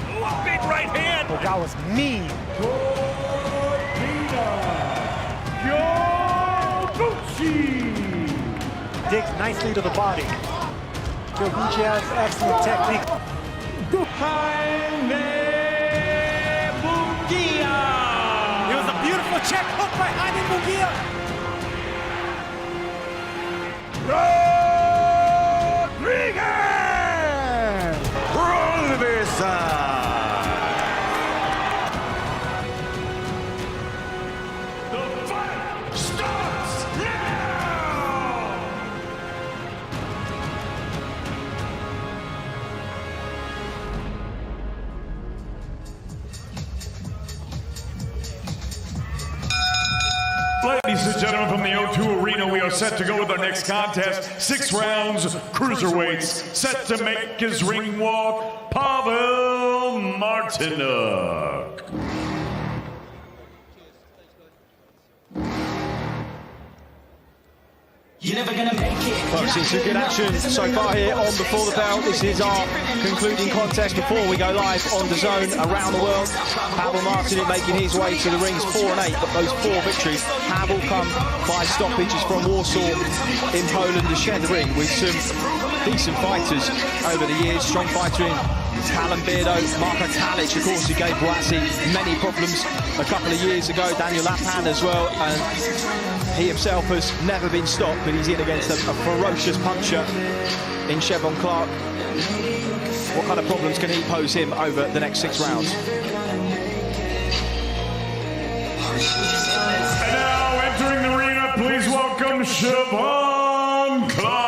Ooh, big right hand. Ogawa's mean. Digs nicely to the body. Yoguchi has excellent technique. It was a beautiful check hook by Jaime Munguia. Rodriguez! Ladies and gentlemen, from the O2 Arena, we are set to go with our next contest. 6 rounds, cruiserweights, set to make his ring walk, Pavel Martyniuk. You're never gonna make it. Well, we've seen some good action so far here on Before the Bell. This is our concluding contest before we go live on The Zone around the world. Pavel Martyniuk making his way to the rings 4-8, but those 4 victories have all come by stoppages from Warsaw in Poland to share the ring with some decent fighters over the years. Strong fighter in Callum Beardo, Marko Kalic, of course, who gave Buatsi many problems a couple of years ago. Daniel Lapan as well, and he himself has never been stopped, but he's in against a ferocious puncher in Chevron Clarke. What kind of problems can he pose him over the next 6 rounds? And now entering the arena, please welcome Chevron Clarke.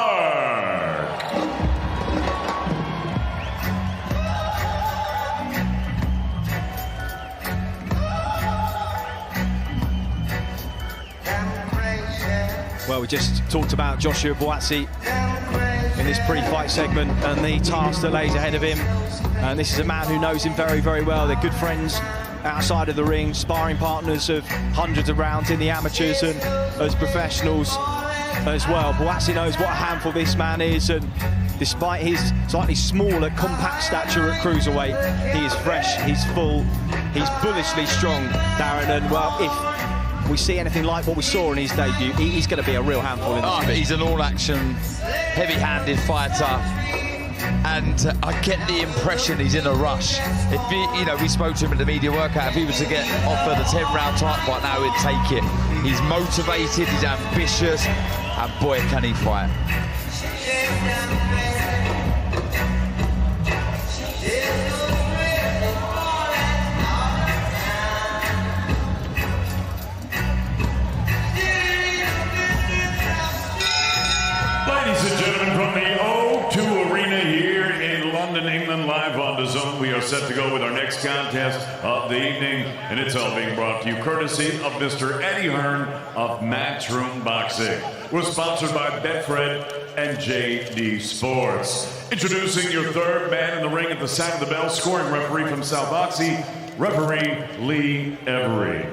Well, we just talked about Joshua Buatsi in this pre-fight segment and the task that lays ahead of him. And this is a man who knows him very, very well. They're good friends outside of the ring, sparring partners of hundreds of rounds in the amateurs and as professionals as well. Buatsi knows what a handful this man is, and despite his slightly smaller, compact stature at cruiserweight, he is fresh, he's full, he's bullishly strong, Darren, and well, if we see anything like what we saw in his debut, he's going to be a real handful in this but he's an all-action, heavy-handed fighter, and I get the impression he's in a rush. If you know, we spoke to him at the media workout. If he was to get offered a 10-round title fight now, he'd take it. He's motivated, he's ambitious, and boy, can he fight. Ladies and gentlemen, from the O2 Arena here in London, England, live on Dazn, we are set to go with our next contest of the evening, and it's all being brought to you courtesy of Mr. Eddie Hearn of Matchroom Boxing. We're sponsored by Betfred and JD Sports. Introducing your 3rd man in the ring at the sound of the bell, scoring referee from South Boxy, referee Lee Every.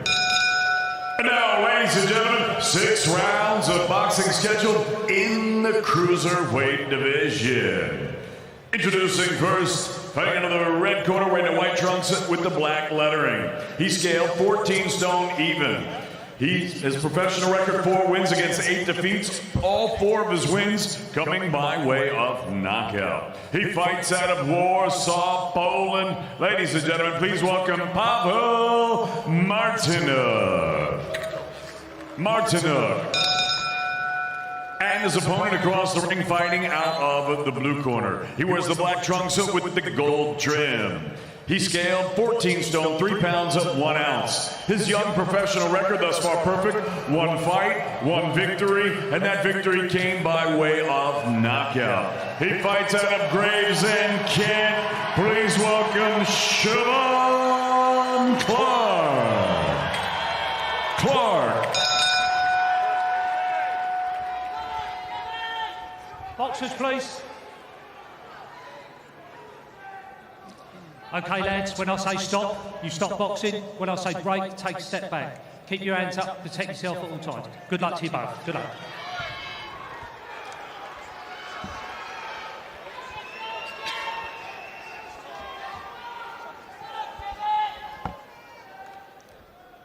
And now, ladies and gentlemen, 6 rounds of boxing scheduled in the cruiserweight division. Introducing first, fighting into the red corner, wearing the white trunks with the black lettering. He scaled 14 stone even. His professional record, 4 wins against 8 defeats. All 4 of his wins coming by way of knockout. He fights out of Warsaw, Poland. Ladies and gentlemen, please welcome Pavel Martyniuk. And his opponent across the ring, fighting out of the blue corner. He wears the black trunks with the gold trim. He scaled 14 stone, 3 pounds, 1 ounce. His young professional record thus far perfect, 1 fight, 1 victory, and that victory came by way of knockout. He fights out of Gravesend, Kent. Please welcome Siobhan Clarke. Boxers, please. Okay, lads, when I say stop, you stop boxing. When I say break, take a step back. Keep your hands up, protect yourself at all times. Good luck to you both. Good luck.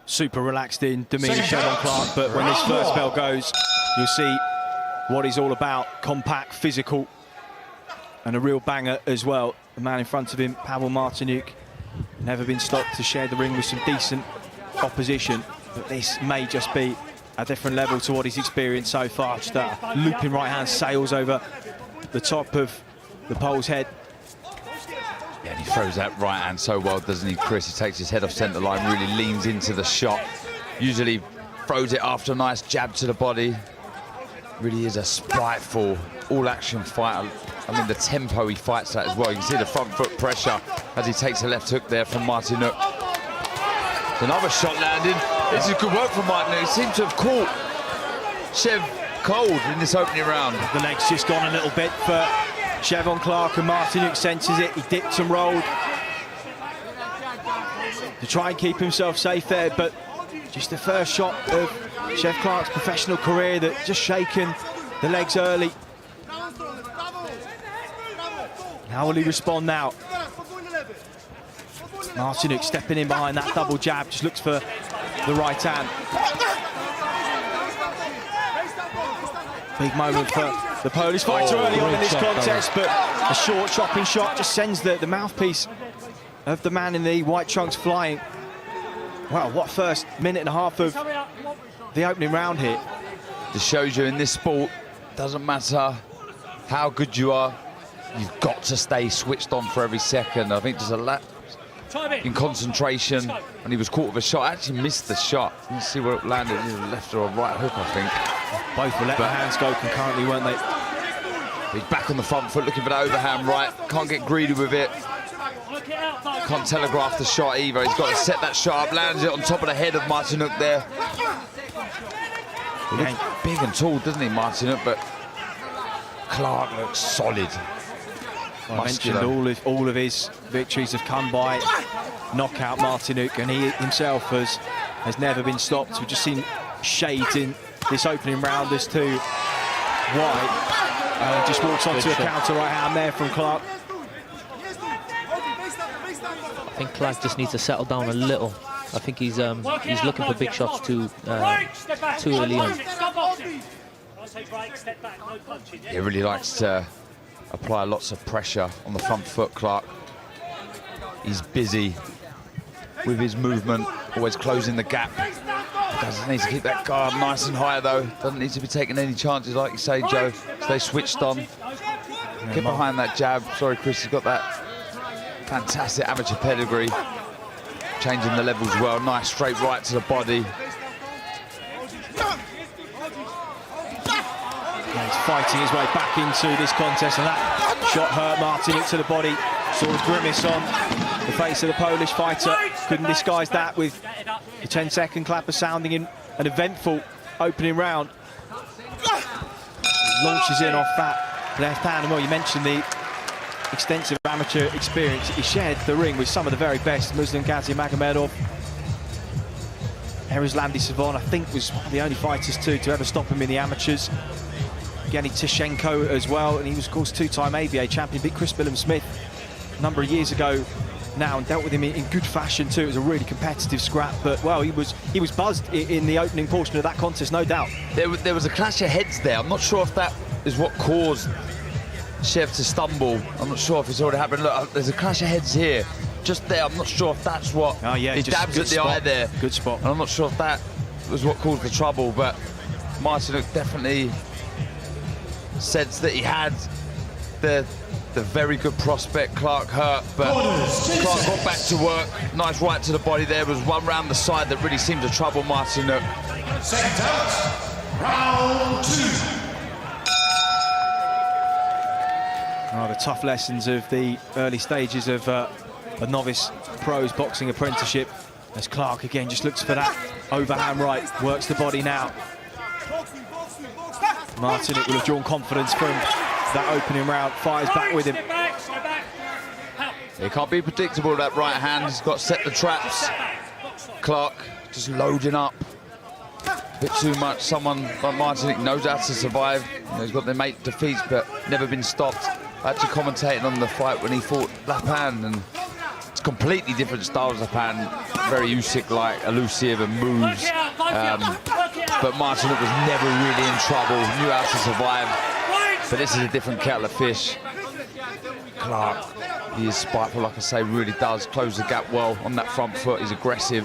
Super relaxed in demeanour, Siobhan Clarke, but when this first bell goes, you'll see what he's all about. Compact, physical, and a real banger as well. The man in front of him, Pavel Martyniuk, never been stopped to share the ring with some decent opposition, but this may just be a different level to what he's experienced so far. Just a looping right hand sails over the top of the Pole's head. Yeah, and he throws that right hand so well, doesn't he, Chris? He takes his head off centre line, really leans into the shot. Usually throws it after a nice jab to the body. Really is a spiteful, all-action fighter. I mean, the tempo he fights at as well. You can see the front foot pressure as he takes a left hook there from Martyniuk. Another shot landing. This is good work from Martyniuk. He seems to have caught Chev cold in this opening round. The leg's just gone a little bit for Siobhan Clarke, and Martyniuk senses it. He dipped and rolled to try and keep himself safe there, but just the first shot of Siobhan Clarke's professional career that just shaken the legs early. How will he respond now? Martyniuk stepping in behind that double jab, just looks for the right hand. Big moment for the Polish fighter early on in this contest, but a short chopping shot just sends the mouthpiece of the man in the white trunks flying. Wow, what first minute and a half of the opening round here. Just shows you in this sport, doesn't matter how good you are, you've got to stay switched on for every second. I think there's a lapse in concentration, and he was caught with a shot. Actually missed the shot. Let's see where it landed. Either a left or a right hook, I think. Both were let their hands go concurrently, weren't they? He's back on the front foot, looking for the overhand right. Can't get greedy with it. Can't telegraph the shot either. He's got to set that shot up. Lands it on top of the head of Martyniuk there. He looks big and tall, doesn't he, Martyniuk? But Clarke looks solid. I mentioned all of his victories have come by knockout, Martyniuk, and he himself has never been stopped. We've just seen shades in this opening round as to why. Just walks onto a counter right hand there from Clarke. I think Clarke just needs to settle down a little. I think he's looking for big shots too early on. He really likes to apply lots of pressure on the front foot, Clarke. He's busy with his movement, always closing the gap. Doesn't need to keep that guard nice and high though. Doesn't need to be taking any chances, like you say, Joe. Stay switched on. Get behind that jab. Sorry, Chris, he's got that fantastic amateur pedigree. Changing the levels well. Nice straight right to the body. He's fighting his way back into this contest, and that shot hurt Martyniuk to the body. Saw a grimace on the face of the Polish fighter. Couldn't disguise that with the 10-second clapper sounding in an eventful opening round. Launches in off that left hand. And well, you mentioned the extensive amateur experience. He shared the ring with some of the very best. Muslim Ghazi Magomedov, Erislandy Savon, I think, was the only fighters to ever stop him in the amateurs. Gennady Tishenko as well, and he was, of course, two-time ABA champion. Beat Chris Billum-Smith a number of years ago now and dealt with him in good fashion too. It was a really competitive scrap, but well, he was buzzed in the opening portion of that contest, no doubt. There was a clash of heads there. I'm not sure if that is what caused Shev to stumble. I'm not sure if it's already happened. Look, there's a clash of heads here, just there. I'm not sure if that's what. Oh yeah, he dabs at the eye there. Good spot. And I'm not sure if that was what caused the trouble, but Martyniuk definitely said that he had the very good prospect, Clarke, hurt, but Clarke got back to work. Nice right to the body there. Was one round the side that really seemed to trouble Martyniuk. Second out, round 2. Oh, the tough lessons of the early stages of a novice pros boxing apprenticeship, as Clarke again just looks for that overhand right, works the body now. Martyniuk will have drawn confidence from that opening round, fires back with him. He can't be predictable, that right hand. He's got to set the traps. Clarke just loading up a bit too much. Someone like Martyniuk knows how to survive. You know, he's got their mate defeats, but never been stopped. I actually commentated on the fight when he fought Lapan, and it's completely different styles of Lapan. Very Usyk-like, elusive and moves. But Martyniuk was never really in trouble, knew how to survive. But this is a different kettle of fish. Clarke, he is spiteful, like I say, really does close the gap well on that front foot. He's aggressive.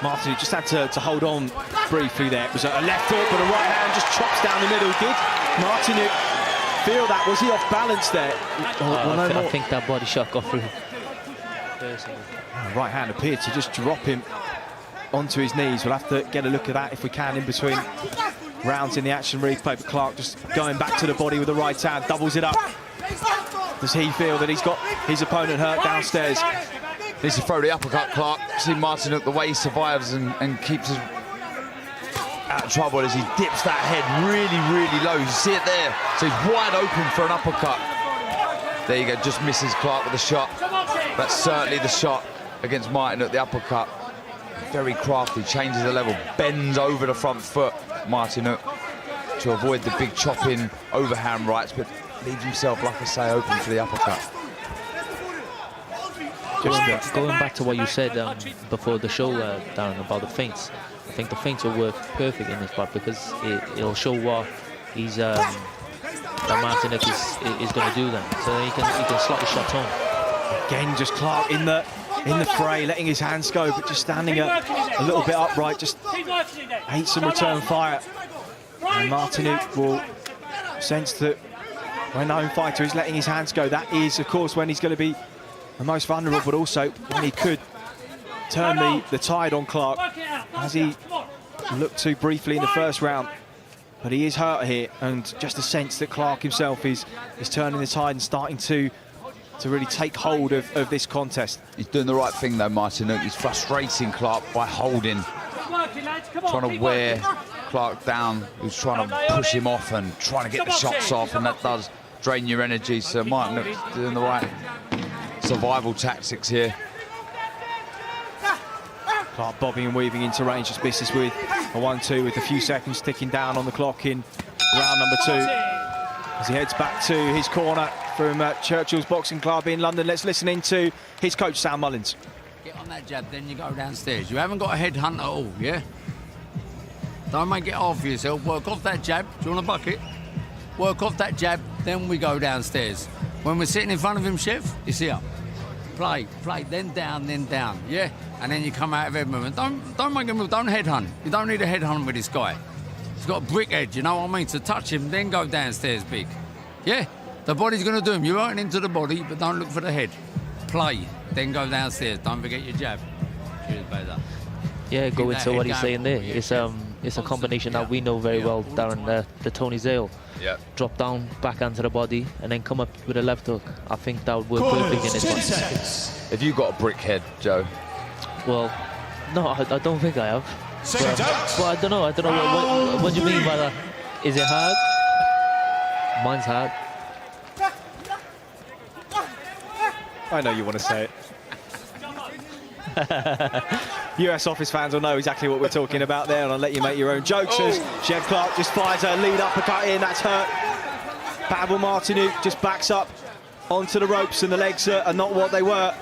Martyniuk just had to hold on briefly there. It was a left hook, but a right hand just chops down the middle. Did Martyniuk feel that? Was he off balance there? I think that body shot got through. Right hand appeared to just drop him onto his knees. We'll have to get a look at that if we can in between rounds in the action replay. But Clarke just going back to the body with the right hand, doubles it up. Does he feel that he's got his opponent hurt downstairs? Needs to throw the uppercut, Clarke. See Martyniuk, the way he survives and keeps us out of trouble as he dips that head really, really low. You see it there. So he's wide open for an uppercut. There you go, just misses Clarke with the shot. That's certainly the shot against Martyniuk, the uppercut. Very crafty, changes the level, bends over the front foot, Martyniuk, to avoid the big chopping overhand rights, but leaves himself, like I say, open for the uppercut. Going back to what you said before the show, Darren, about the feints. I think the feints will work perfect in this fight because it'll show what he's that Martyniuk is going to do then. So he can slot the shots on. Again, just Clarke in the fray, letting his hands go, but just standing up a little bit upright, just hates some return fire. And Martyniuk will sense that when an own fighter is letting his hands go, that is, of course, when he's going to be the most vulnerable, but also when he could turn the tide on Clarke, as he looked to briefly in the first round. But he is hurt here, and just a sense that Clarke himself is turning the tide and starting to really take hold of this contest. He's doing the right thing though, Martyniuk. He's frustrating Clarke by holding, trying to wear Clarke down, who's trying to push him off and trying to get the shots off, and that does drain your energy. So Martyniuk's doing the right survival tactics here. Clarke bobbing and weaving into range, just misses with a 1-2 with a few seconds ticking down on the clock in round number 2. As he heads back to his corner from Churchill's Boxing Club in London. Let's listen in to his coach, Sam Mullins. Get on that jab, then you go downstairs. You haven't got a headhunt at all, yeah? Don't make it hard for yourself. Work off that jab. Do you want a bucket? Work off that jab, then we go downstairs. When we're sitting in front of him, Chef, you see up. Play, then down, yeah? And then you come out of head movement. Don't make him move, don't headhunt. You don't need a headhunt with this guy. He's got a brick head, you know what I mean? To touch him, then go downstairs big. Yeah? The body's going to do him. You're right into the body, but don't look for the head. Play, then go downstairs. Don't forget your jab. Cheers, Beza. Yeah, go into what he's saying there. It's a combination that we know very well, Darren, the Tony Zale. Yeah. Drop down, back onto the body, and then come up with a left hook. I think that would work perfect in this one. Have you got a brick head, Joe? Well, no, I don't think I have. But I don't know. What do you mean by that? Is it hard? Mine's hard. I know you want to say it. US office fans will know exactly what we're talking about there, and I'll let you make your own jokes as Jeb Clarke just fires her lead uppercut in. That's hurt. Pavel Martyniuk just backs up onto the ropes, and the legs are not what they were.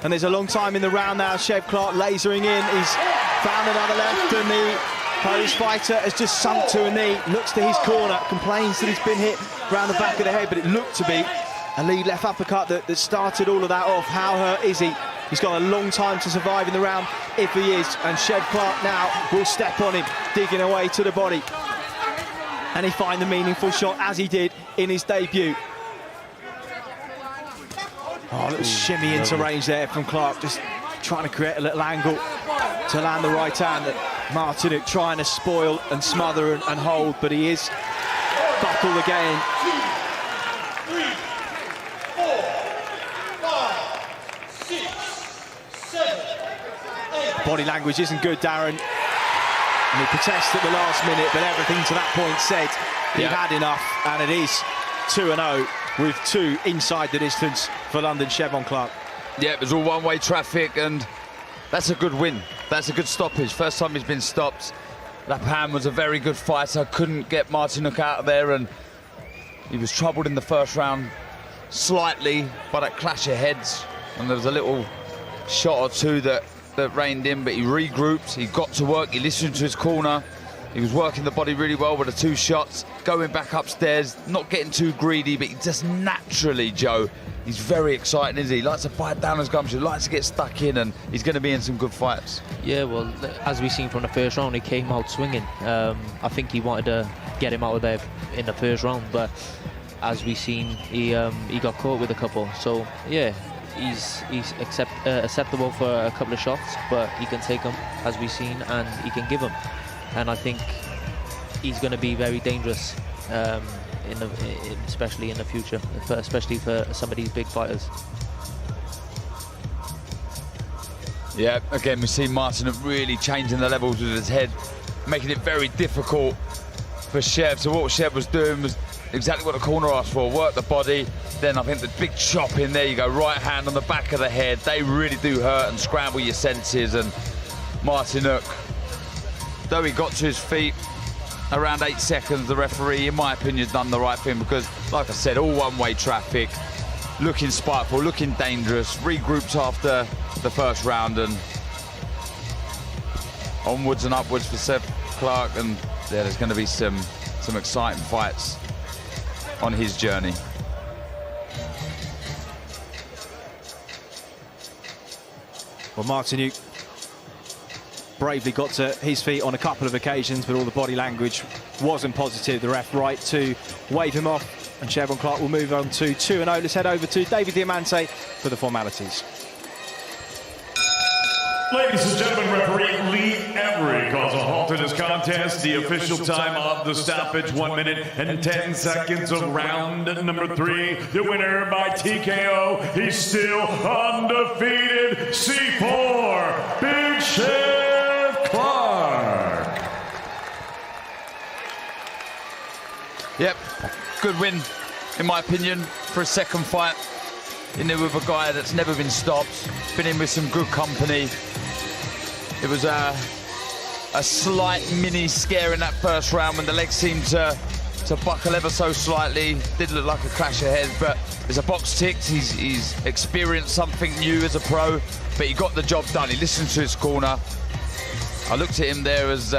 And there's a long time in the round now. Jeb Clarke lasering in. He's found another left, and the Polish fighter has just sunk to a knee, looks to his corner, complains that he's been hit round the back of the head, but it looked to be a lead left uppercut that started all of that off. How hurt is he? He's got a long time to survive in the round, if he is, and Jeb Clarke now will step on him, digging away to the body. And he find the meaningful shot, as he did in his debut. Oh, a little shimmy into range there from Clarke, just trying to create a little angle to land the right hand. Martyniuk trying to spoil and smother and hold, but he is buckled again. 3, 4, 5, 6, 7, 8. Body language isn't good, Darren. And he protests at the last minute, but everything to that point said he'd had enough, and it is 2-0 with 2 inside the distance for London Chevron Clarke. Yeah, it was all one-way traffic, and that's a good win. That's a good stoppage. First time he's been stopped. Lapan was a very good fighter, couldn't get Martyniuk out of there, and he was troubled in the first round slightly by that clash of heads, and there was a little shot or two that reined in, but he regrouped, he got to work, he listened to his corner, he was working the body really well with the 2 shots, going back upstairs, not getting too greedy, but he just naturally, Joe, he's very exciting, isn't he? He likes to fight down his gumshoe, likes to get stuck in, and he's going to be in some good fights. Yeah, well, as we've seen from the first round, he came out swinging. I think he wanted to get him out of there in the first round, but as we've seen, he got caught with a couple. So, yeah, he's acceptable for a couple of shots, but he can take them, as we've seen, and he can give them. And I think he's going to be very dangerous, especially in the future, especially for some of these big fighters. Yeah, again, we see Martyniuk really changing the levels with his head, making it very difficult for Chev. So what Chev was doing was exactly what the corner asked for, work the body, then I think the big chop in there, you go right hand on the back of the head, they really do hurt and scramble your senses, and Martyniuk, though he got to his feet around 8 seconds, the referee, in my opinion, has done the right thing, because, like I said, all one-way traffic, looking spiteful, looking dangerous, regrouped after the first round, and onwards and upwards for Jeb Clarke, and yeah, there's going to be some exciting fights on his journey. Well, Martyniuk bravely got to his feet on a couple of occasions, but all the body language wasn't positive. The ref right to wave him off, and Chevron Clarke will move on to 2-0. Let's head over to David Diamante for the formalities. Ladies and gentlemen, referee Lee Emery calls a halt to this contest. The official time of the stoppage, 1 minute and 10 seconds of round number 3. The winner by TKO, he's still undefeated, C4, Big Chef Clarke. Yep, good win, in my opinion, for a second fight. In there with a guy that's never been stopped, been in with some good company. It was a slight mini scare in that first round when the legs seemed to buckle ever so slightly. Did look like a clash of heads, but there's a box ticked. He's experienced something new as a pro, but he got the job done. He listened to his corner. I looked at him there as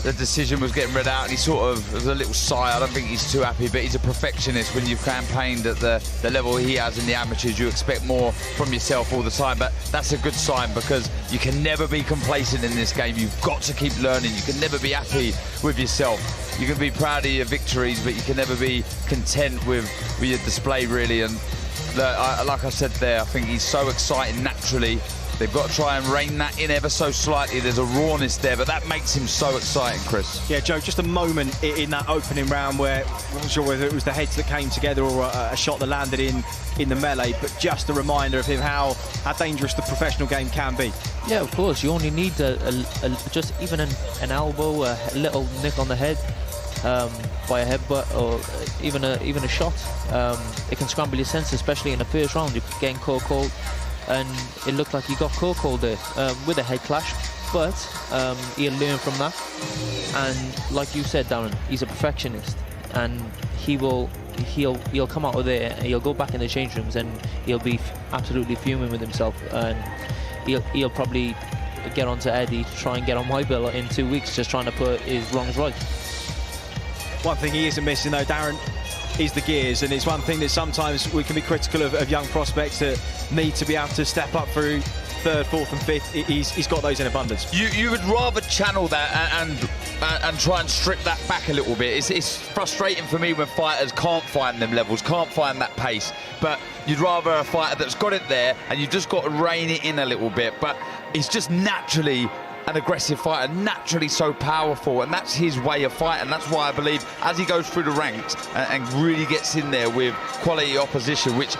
the decision was getting read out, and he sort of was a little sigh. I don't think he's too happy, but he's a perfectionist. When you've campaigned at the level he has in the amateurs, you expect more from yourself all the time, but that's a good sign, because you can never be complacent in this game. You've got to keep learning. You can never be happy with yourself. You can be proud of your victories, but you can never be content with your display, really. And like I said there, I think he's so exciting naturally. They've got to try and rein that in ever so slightly. There's a rawness there, but that makes him so exciting, Chris. Yeah, Joe, just a moment in that opening round where I wasn't sure whether it was the heads that came together or a shot that landed in the melee, but just a reminder of him how dangerous the professional game can be. Yeah, of course. You only need just even an elbow, a little nick on the head by a headbutt, or even a shot. It can scramble your senses, especially in the first round. You're getting caught cold. and it looked like he got caught there with a head clash. But he'll learn from that, and like you said, Darren, he's a perfectionist, and he'll come out of there and he'll go back in the change rooms and he'll be absolutely fuming with himself, and he'll probably get onto Eddie to try and get on my bill in 2 weeks, just trying to put his wrongs right. One thing he isn't missing though, Darren, is the gears, and it's one thing that sometimes we can be critical of young prospects that need to be able to step up through third, fourth and fifth. He's got those in abundance. You would rather channel that and try and strip that back a little bit. It's frustrating for me when fighters can't find them levels, can't find that pace, but you'd rather a fighter that's got it there and you've just got to rein it in a little bit. But he's just naturally an aggressive fighter, naturally so powerful, and that's his way of fighting. That's why I believe as he goes through the ranks and really gets in there with quality opposition, which,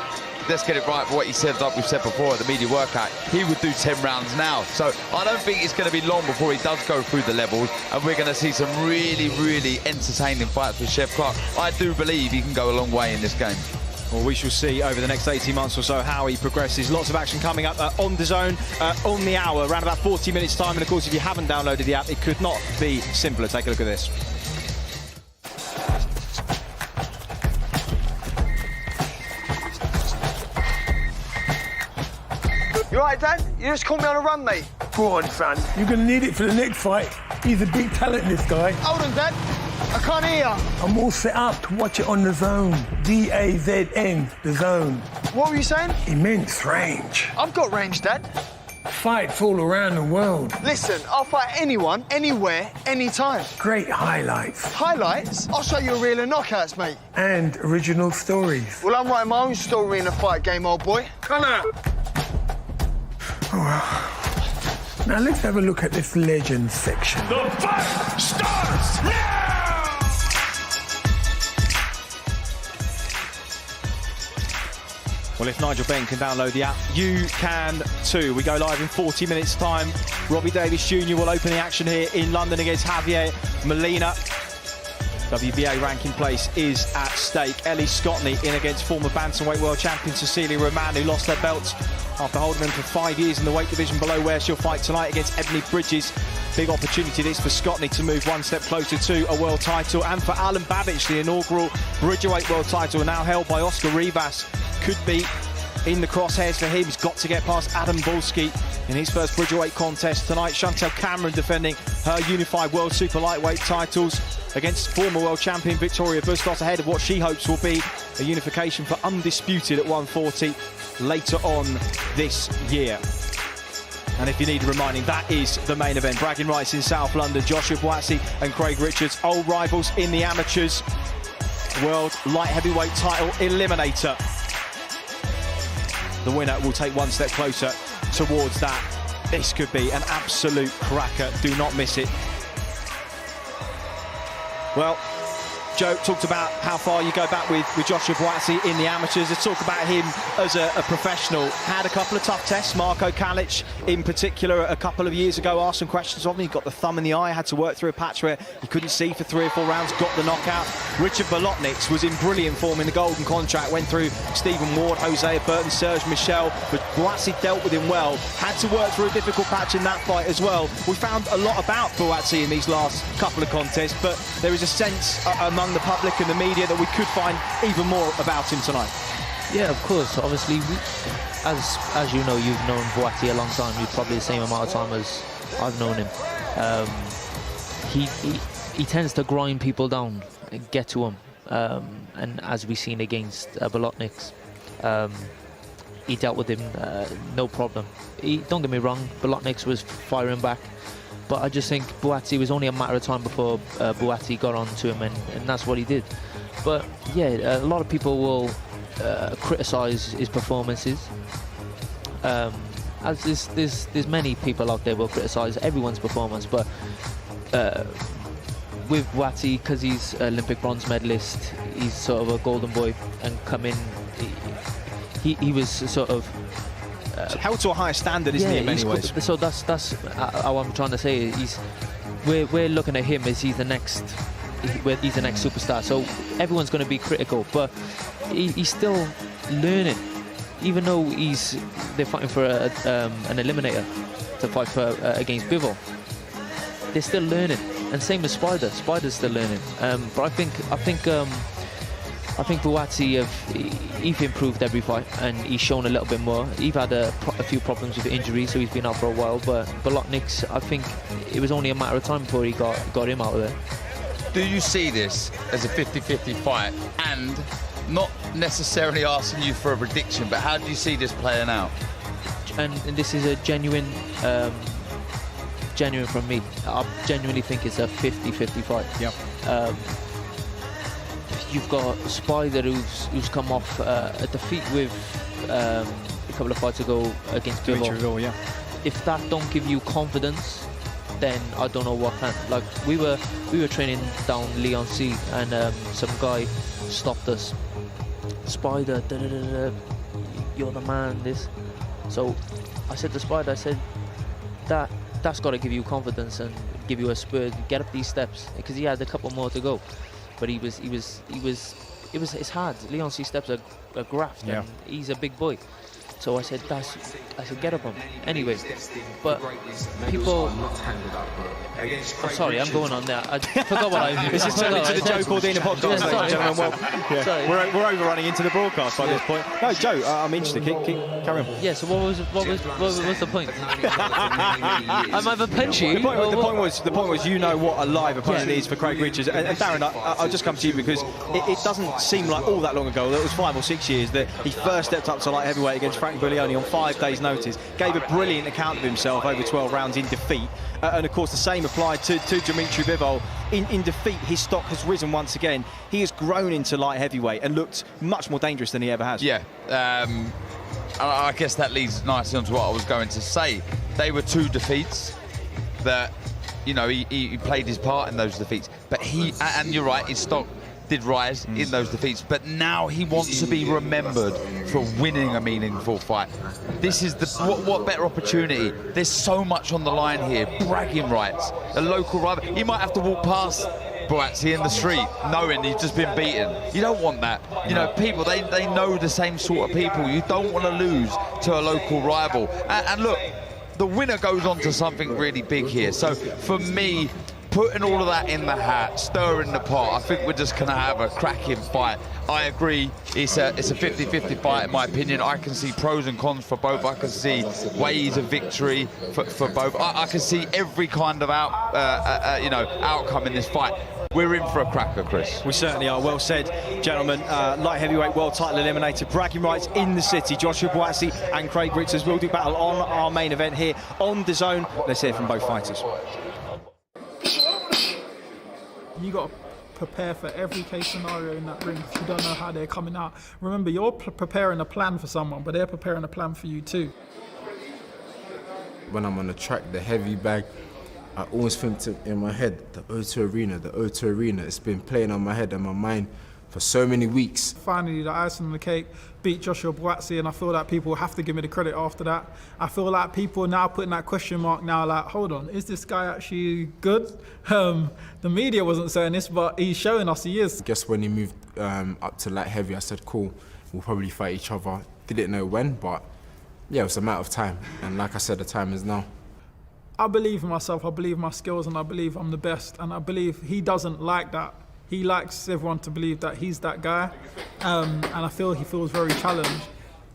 let's get it right for what he said, like we've said before at the media workout, he would do 10 rounds now. So I don't think it's going to be long before he does go through the levels, and we're going to see some really, really entertaining fights with Chef Clarke. I do believe he can go a long way in this game. Well, we shall see over the next 18 months or so how he progresses. Lots of action coming up on Dazn, on the hour, around about 40 minutes time. And of course, if you haven't downloaded the app, it could not be simpler. Take a look at this. You alright, Dad? You just caught me on a run, mate. Go on, son. You're going to need it for the next fight. He's a big talent, this guy. Hold on, Dad. I can't hear you. I'm all set up to watch it on the zone. D-A-Z-N, the zone. What were you saying? Immense range. I've got range, Dad. Fights all around the world. Listen, I'll fight anyone, anywhere, anytime. Great highlights. Highlights? I'll show you a reel of knockouts, mate. And original stories. Well, I'm writing my own story in a fight game, old boy. Come on. Oh, well. Now let's have a look at this legends section. The fight starts now! Well, if Nigel Benn can download the app, you can too. We go live in 40 minutes' time. Robbie Davies Jr. will open the action here in London against Javier Molina. WBA ranking place is at stake. Ellie Scottney in against former bantamweight world champion Cecilia Roman, who lost her belt after holding them for 5 years in the weight division below where she'll fight tonight against Ebony Bridges. Big opportunity this for Scottney to move one step closer to a world title, and for Alan Babbage, the inaugural Bridgerweight world title now held by Oscar Rivas, could be in the crosshairs for him. He's got to get past Adam Bulski in his first Bridgerweight contest tonight. Chantel Cameron defending her unified world super lightweight titles against former world champion Victoria Bustos, ahead of what she hopes will be a unification for undisputed at 140 later on this year. And if you need reminding, that is the main event. Bragging rights in South London. Joshua Buatsi and Craig Richards, old rivals in the amateurs. World light heavyweight title eliminator. The winner will take one step closer towards that. This could be an absolute cracker. Do not miss it. Well, Joe talked about how far you go back with Joshua Buatsi in the amateurs. Let's talk about him as a professional. Had a couple of tough tests. Marko Kalic, in particular, a couple of years ago, asked some questions of him. He got the thumb in the eye, had to work through a patch where he couldn't see for 3 or 4 rounds, got the knockout. Richard Bolotniks was in brilliant form in the golden contract, went through Stephen Ward, Jose Burton, Serge Michel, but Buatsi dealt with him well. Had to work through a difficult patch in that fight as well. We found a lot about Buatsi in these last couple of contests, but there is a sense among the public and the media that we could find even more about him tonight. Yeah, of course. Obviously, as you know, you've known Buatsi a long time. You've probably the same amount of time as I've known him. He tends to grind people down and get to him. And as we've seen against Bolotniks, he dealt with him no problem. Don't get me wrong, Bolotniks was firing back. But I just think Buatsi was only a matter of time before Buatsi got on to him, and that's what he did. But yeah, a lot of people will criticise his performances. As there's many people out there will criticise everyone's performance, but with Buatsi, because he's Olympic bronze medalist, he's sort of a golden boy, and come in, he was sort of held to a higher standard, isn't he, in many ways? So that's how I'm trying to say. We're looking at him as he's the next superstar. So everyone's going to be critical, but he's still learning. even though they're fighting for an eliminator to fight for against Bivol, they're still learning. And same with Spider. Spider's still learning. But I think Buatsi he's improved every fight, and he's shown a little bit more. He's had a few problems with injuries, so he's been out for a while. But Baltaru, I think it was only a matter of time before he got him out of there. Do you see this as a 50-50 fight? And not necessarily asking you for a prediction, but how do you see this playing out? And this is a genuine from me. I genuinely think it's a 50-50 fight. Yep. You've got Spider who's come off a defeat with a couple of fights ago against Bivol. Yeah. If that don't give you confidence, then I don't know what can. Like we were training down Leon C, and some guy stopped us. Spider, you're the man. This. So I said to Spider, I said that's got to give you confidence and give you a spur to get up these steps, because he had a couple more to go. But it's hard. Leon C steps are graft, yeah. and he's a big boy. So I said get up him. Anyway, but people. I'm sorry, I'm going on there. I forgot what I. This is turning into the Joe Cordina podcast, ladies and gentlemen. Well, yeah, we're overrunning into the broadcast by this point. No, Joe, I'm interested. Keep carry on. Yeah. So what was the point? Am I the punch you? The point was you know what a live opponent is for Craig Richards, and Darren, I'll just come to you because it doesn't seem like all that long ago. That was 5 or 6 years that he first stepped up to light heavyweight against Frank Buglioni on 5 days' notice. Gave a brilliant account of himself over 12 rounds in defeat. And of course the same applied to Dimitri Bivol. In defeat, his stock has risen once again. He has grown into light heavyweight and looked much more dangerous than he ever has. Yeah, I guess that leads nicely onto what I was going to say. They were 2 defeats that, you know, he played his part in those defeats. But and you're right, his stock did rise in those defeats, but now he wants to be remembered for winning a meaningful fight. This is what better opportunity. There's so much on the line here, bragging rights, a local rival. He might have to walk past Buatsi in the street knowing he's just been beaten. You don't want that. You know, people, they know the same sort of people. You don't want to lose to a local rival. And look, the winner goes on to something really big here. So for me, putting all of that in the hat, stirring the pot, I think we're just going to have a cracking fight. I agree, it's a 50-50 fight in my opinion. I can see pros and cons for both. I can see ways of victory for both. I can see every kind of outcome in this fight. We're in for a cracker, Chris. We certainly are. Well said, gentlemen. Light heavyweight world title eliminator, bragging rights in the city. Joshua Buatsi and Craig Richards will do battle on our main event here on Dazn. Let's hear from both fighters. You got to prepare for every case scenario in that ring if you don't know how they're coming out. Remember, you're preparing a plan for someone, but they're preparing a plan for you too. When I'm on the track, the heavy bag, I always think in my head, the O2 Arena, it's been playing on my head and my mind for so many weeks. Finally, the icing on the cake, beat Joshua Buatsi, and I feel like people have to give me the credit after that. I feel like people are now putting that question mark now, like, hold on, is this guy actually good? The media wasn't saying this, but he's showing us he is. I guess when he moved up to light heavy, I said, cool, we'll probably fight each other. Didn't know when, but yeah, it was a matter of time. And like I said, the time is now. I believe in myself, I believe in my skills, and I believe I'm the best. And I believe he doesn't like that. He likes everyone to believe that he's that guy, and I feel he feels very challenged.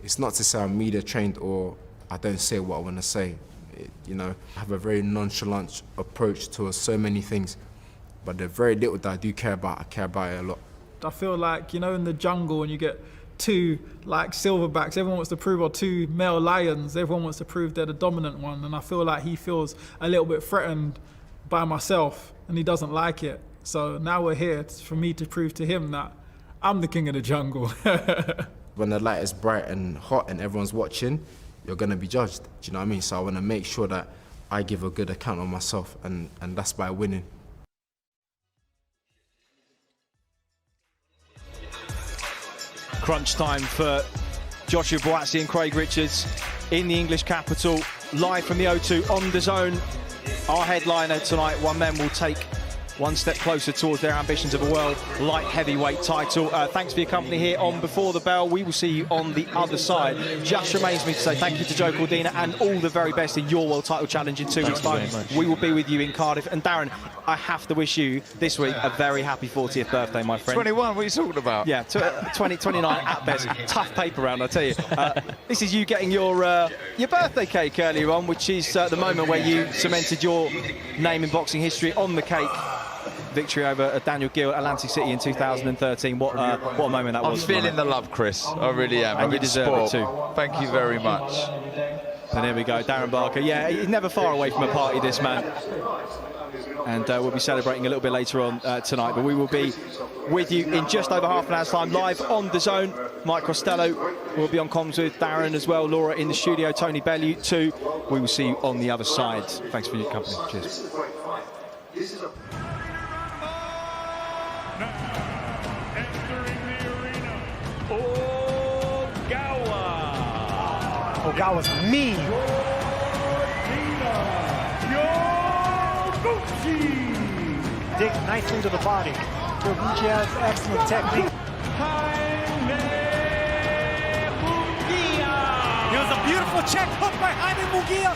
It's not to say I'm media trained or I don't say what I want to say. You know, I have a very nonchalant approach to so many things, but the very little that I do care about, I care about it a lot. I feel like, you know, in the jungle when you get 2 like silverbacks, everyone wants to prove, or 2 male lions, everyone wants to prove they're the dominant one, and I feel like he feels a little bit threatened by myself and he doesn't like it. So now we're here for me to prove to him that I'm the king of the jungle. When the light is bright and hot and everyone's watching, you're going to be judged. Do you know what I mean? So I want to make sure that I give a good account of myself, and that's by winning. Crunch time for Joshua Buatsi and Craig Richards in the English capital, live from the O2 on Dazn. Our headliner tonight, one man will take one step closer towards their ambitions of a world light heavyweight title. Thanks for your company here on Before the Bell. We will see you on the other side. Just remains me to say thank you to Joe Cordina and all the very best in your world title challenge in 2 weeks' time. We will be with you in Cardiff. And Darren, I have to wish you this week a very happy 40th birthday, my friend. 21, what are you talking about? Yeah, 29 at best. Tough paper round, I tell you. This is you getting your birthday cake earlier on, which is the moment where you cemented your name in boxing history on the cake. Victory over Daniel Gill at Atlantic City in 2013. What a moment that was. I'm feeling the love, Chris. I really am. And you deserve it too. Thank you very much. And there we go, Darren Barker. Yeah, he's never far away from a party, this man. And we'll be celebrating a little bit later on tonight. But we will be with you in just over half an hour's time, live on Dazn. Mike Costello will be on comms with Darren as well. Laura in the studio, Tony Bellew too. We will see you on the other side. Thanks for your company. Cheers. Ogawa's mean. Dig nicely to the body. Yoguchi has excellent technique. Here's a beautiful check hook by Jaime Munguia.